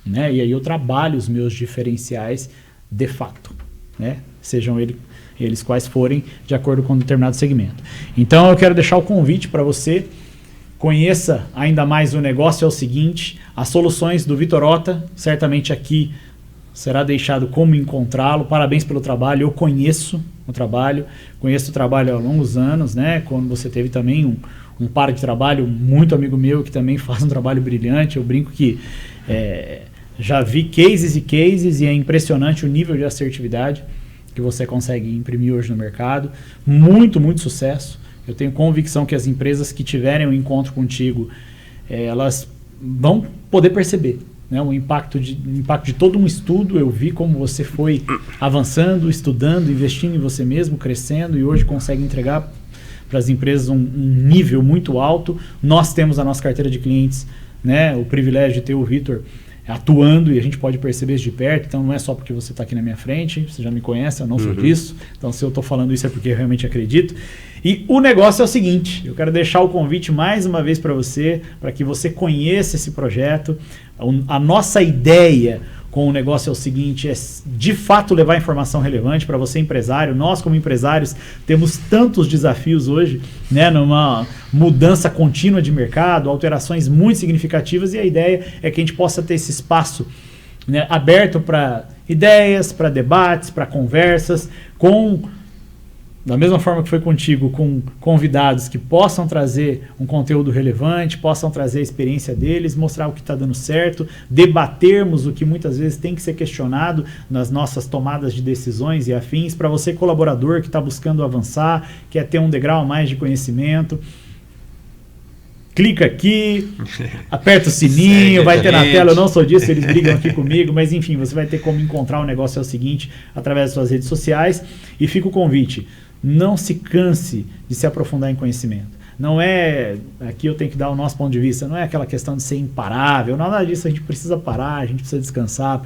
Né? E aí eu trabalho os meus diferenciais de fato, né? Sejam eles quais forem, de acordo com um determinado segmento. Então eu quero deixar o convite para você, conheça ainda mais o negócio. É o seguinte, as soluções do Vitor Ota, certamente aqui será deixado como encontrá-lo. Parabéns pelo trabalho, eu conheço o trabalho há longos anos, né? Quando você teve também um par de trabalho, muito amigo meu que também faz um trabalho brilhante. Eu brinco que já vi cases e é impressionante o nível de assertividade que você consegue imprimir hoje no mercado. Muito, muito sucesso. Eu tenho convicção que as empresas que tiverem um encontro contigo, elas vão poder perceber, né, o impacto de todo um estudo. Eu vi como você foi avançando, estudando, investindo em você mesmo, crescendo, e hoje consegue entregar para as empresas um nível muito alto. Nós temos a nossa carteira de clientes, né, o privilégio de ter o Vitor atuando, e a gente pode perceber isso de perto. Então não é só porque você está aqui na minha frente, você já me conhece, eu não sou disso. Então se eu estou falando isso é porque eu realmente acredito. E o negócio é o seguinte, eu quero deixar o convite mais uma vez para você, para que você conheça esse projeto. A nossa ideia com o negócio é o seguinte, é de fato levar informação relevante para você, empresário. Nós, como empresários, temos tantos desafios hoje, né, numa mudança contínua de mercado, alterações muito significativas, e a ideia é que a gente possa ter esse espaço, né, aberto para ideias, para debates, para conversas, da mesma forma que foi contigo, com convidados que possam trazer um conteúdo relevante, possam trazer a experiência deles, mostrar o que está dando certo, debatermos o que muitas vezes tem que ser questionado nas nossas tomadas de decisões e afins. Para você, colaborador, que está buscando avançar, quer ter um degrau a mais de conhecimento, clica aqui, aperta o sininho, vai ter na tela. Eu não sou disso, eles brigam aqui comigo, mas enfim, você vai ter como encontrar o negócio. É o seguinte, através das suas redes sociais. E fica o convite, não se canse de se aprofundar em conhecimento. Não é, aqui eu tenho que dar o nosso ponto de vista, não é aquela questão de ser imparável, nada disso. A gente precisa parar, a gente precisa descansar,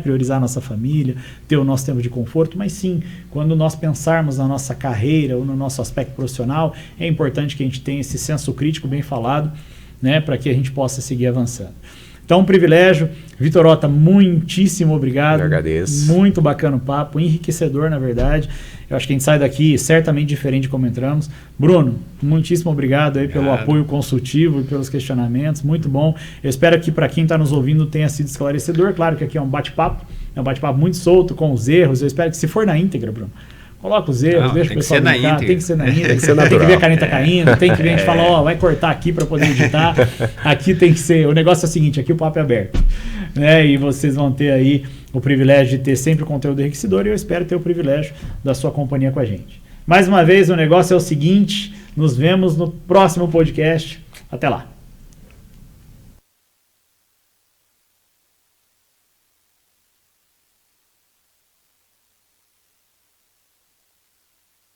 priorizar a nossa família, ter o nosso tempo de conforto, mas sim, quando nós pensarmos na nossa carreira ou no nosso aspecto profissional, é importante que a gente tenha esse senso crítico bem falado, né, para que a gente possa seguir avançando. Então, um privilégio. Vitor Ota, muitíssimo obrigado. Eu agradeço. Muito bacana o papo, enriquecedor, na verdade. Eu acho que a gente sai daqui certamente diferente de como entramos. Bruno, muitíssimo obrigado aí pelo apoio consultivo e pelos questionamentos. Muito bom. Eu espero que para quem está nos ouvindo tenha sido esclarecedor. Claro que aqui é um bate-papo muito solto, com os erros. Eu espero que, se for na íntegra, Bruno, coloca os erros, deixa o pessoal brincar. Tem que ser na íntegra. Tem que ver a caneta caindo, tem que ver, a gente fala, vai cortar aqui para poder editar. Aqui tem que ser, o negócio é o seguinte, aqui o papo é aberto, né? E vocês vão ter aí o privilégio de ter sempre conteúdo enriquecedor, e eu espero ter o privilégio da sua companhia com a gente. Mais uma vez, o negócio é o seguinte, nos vemos no próximo podcast. Até lá.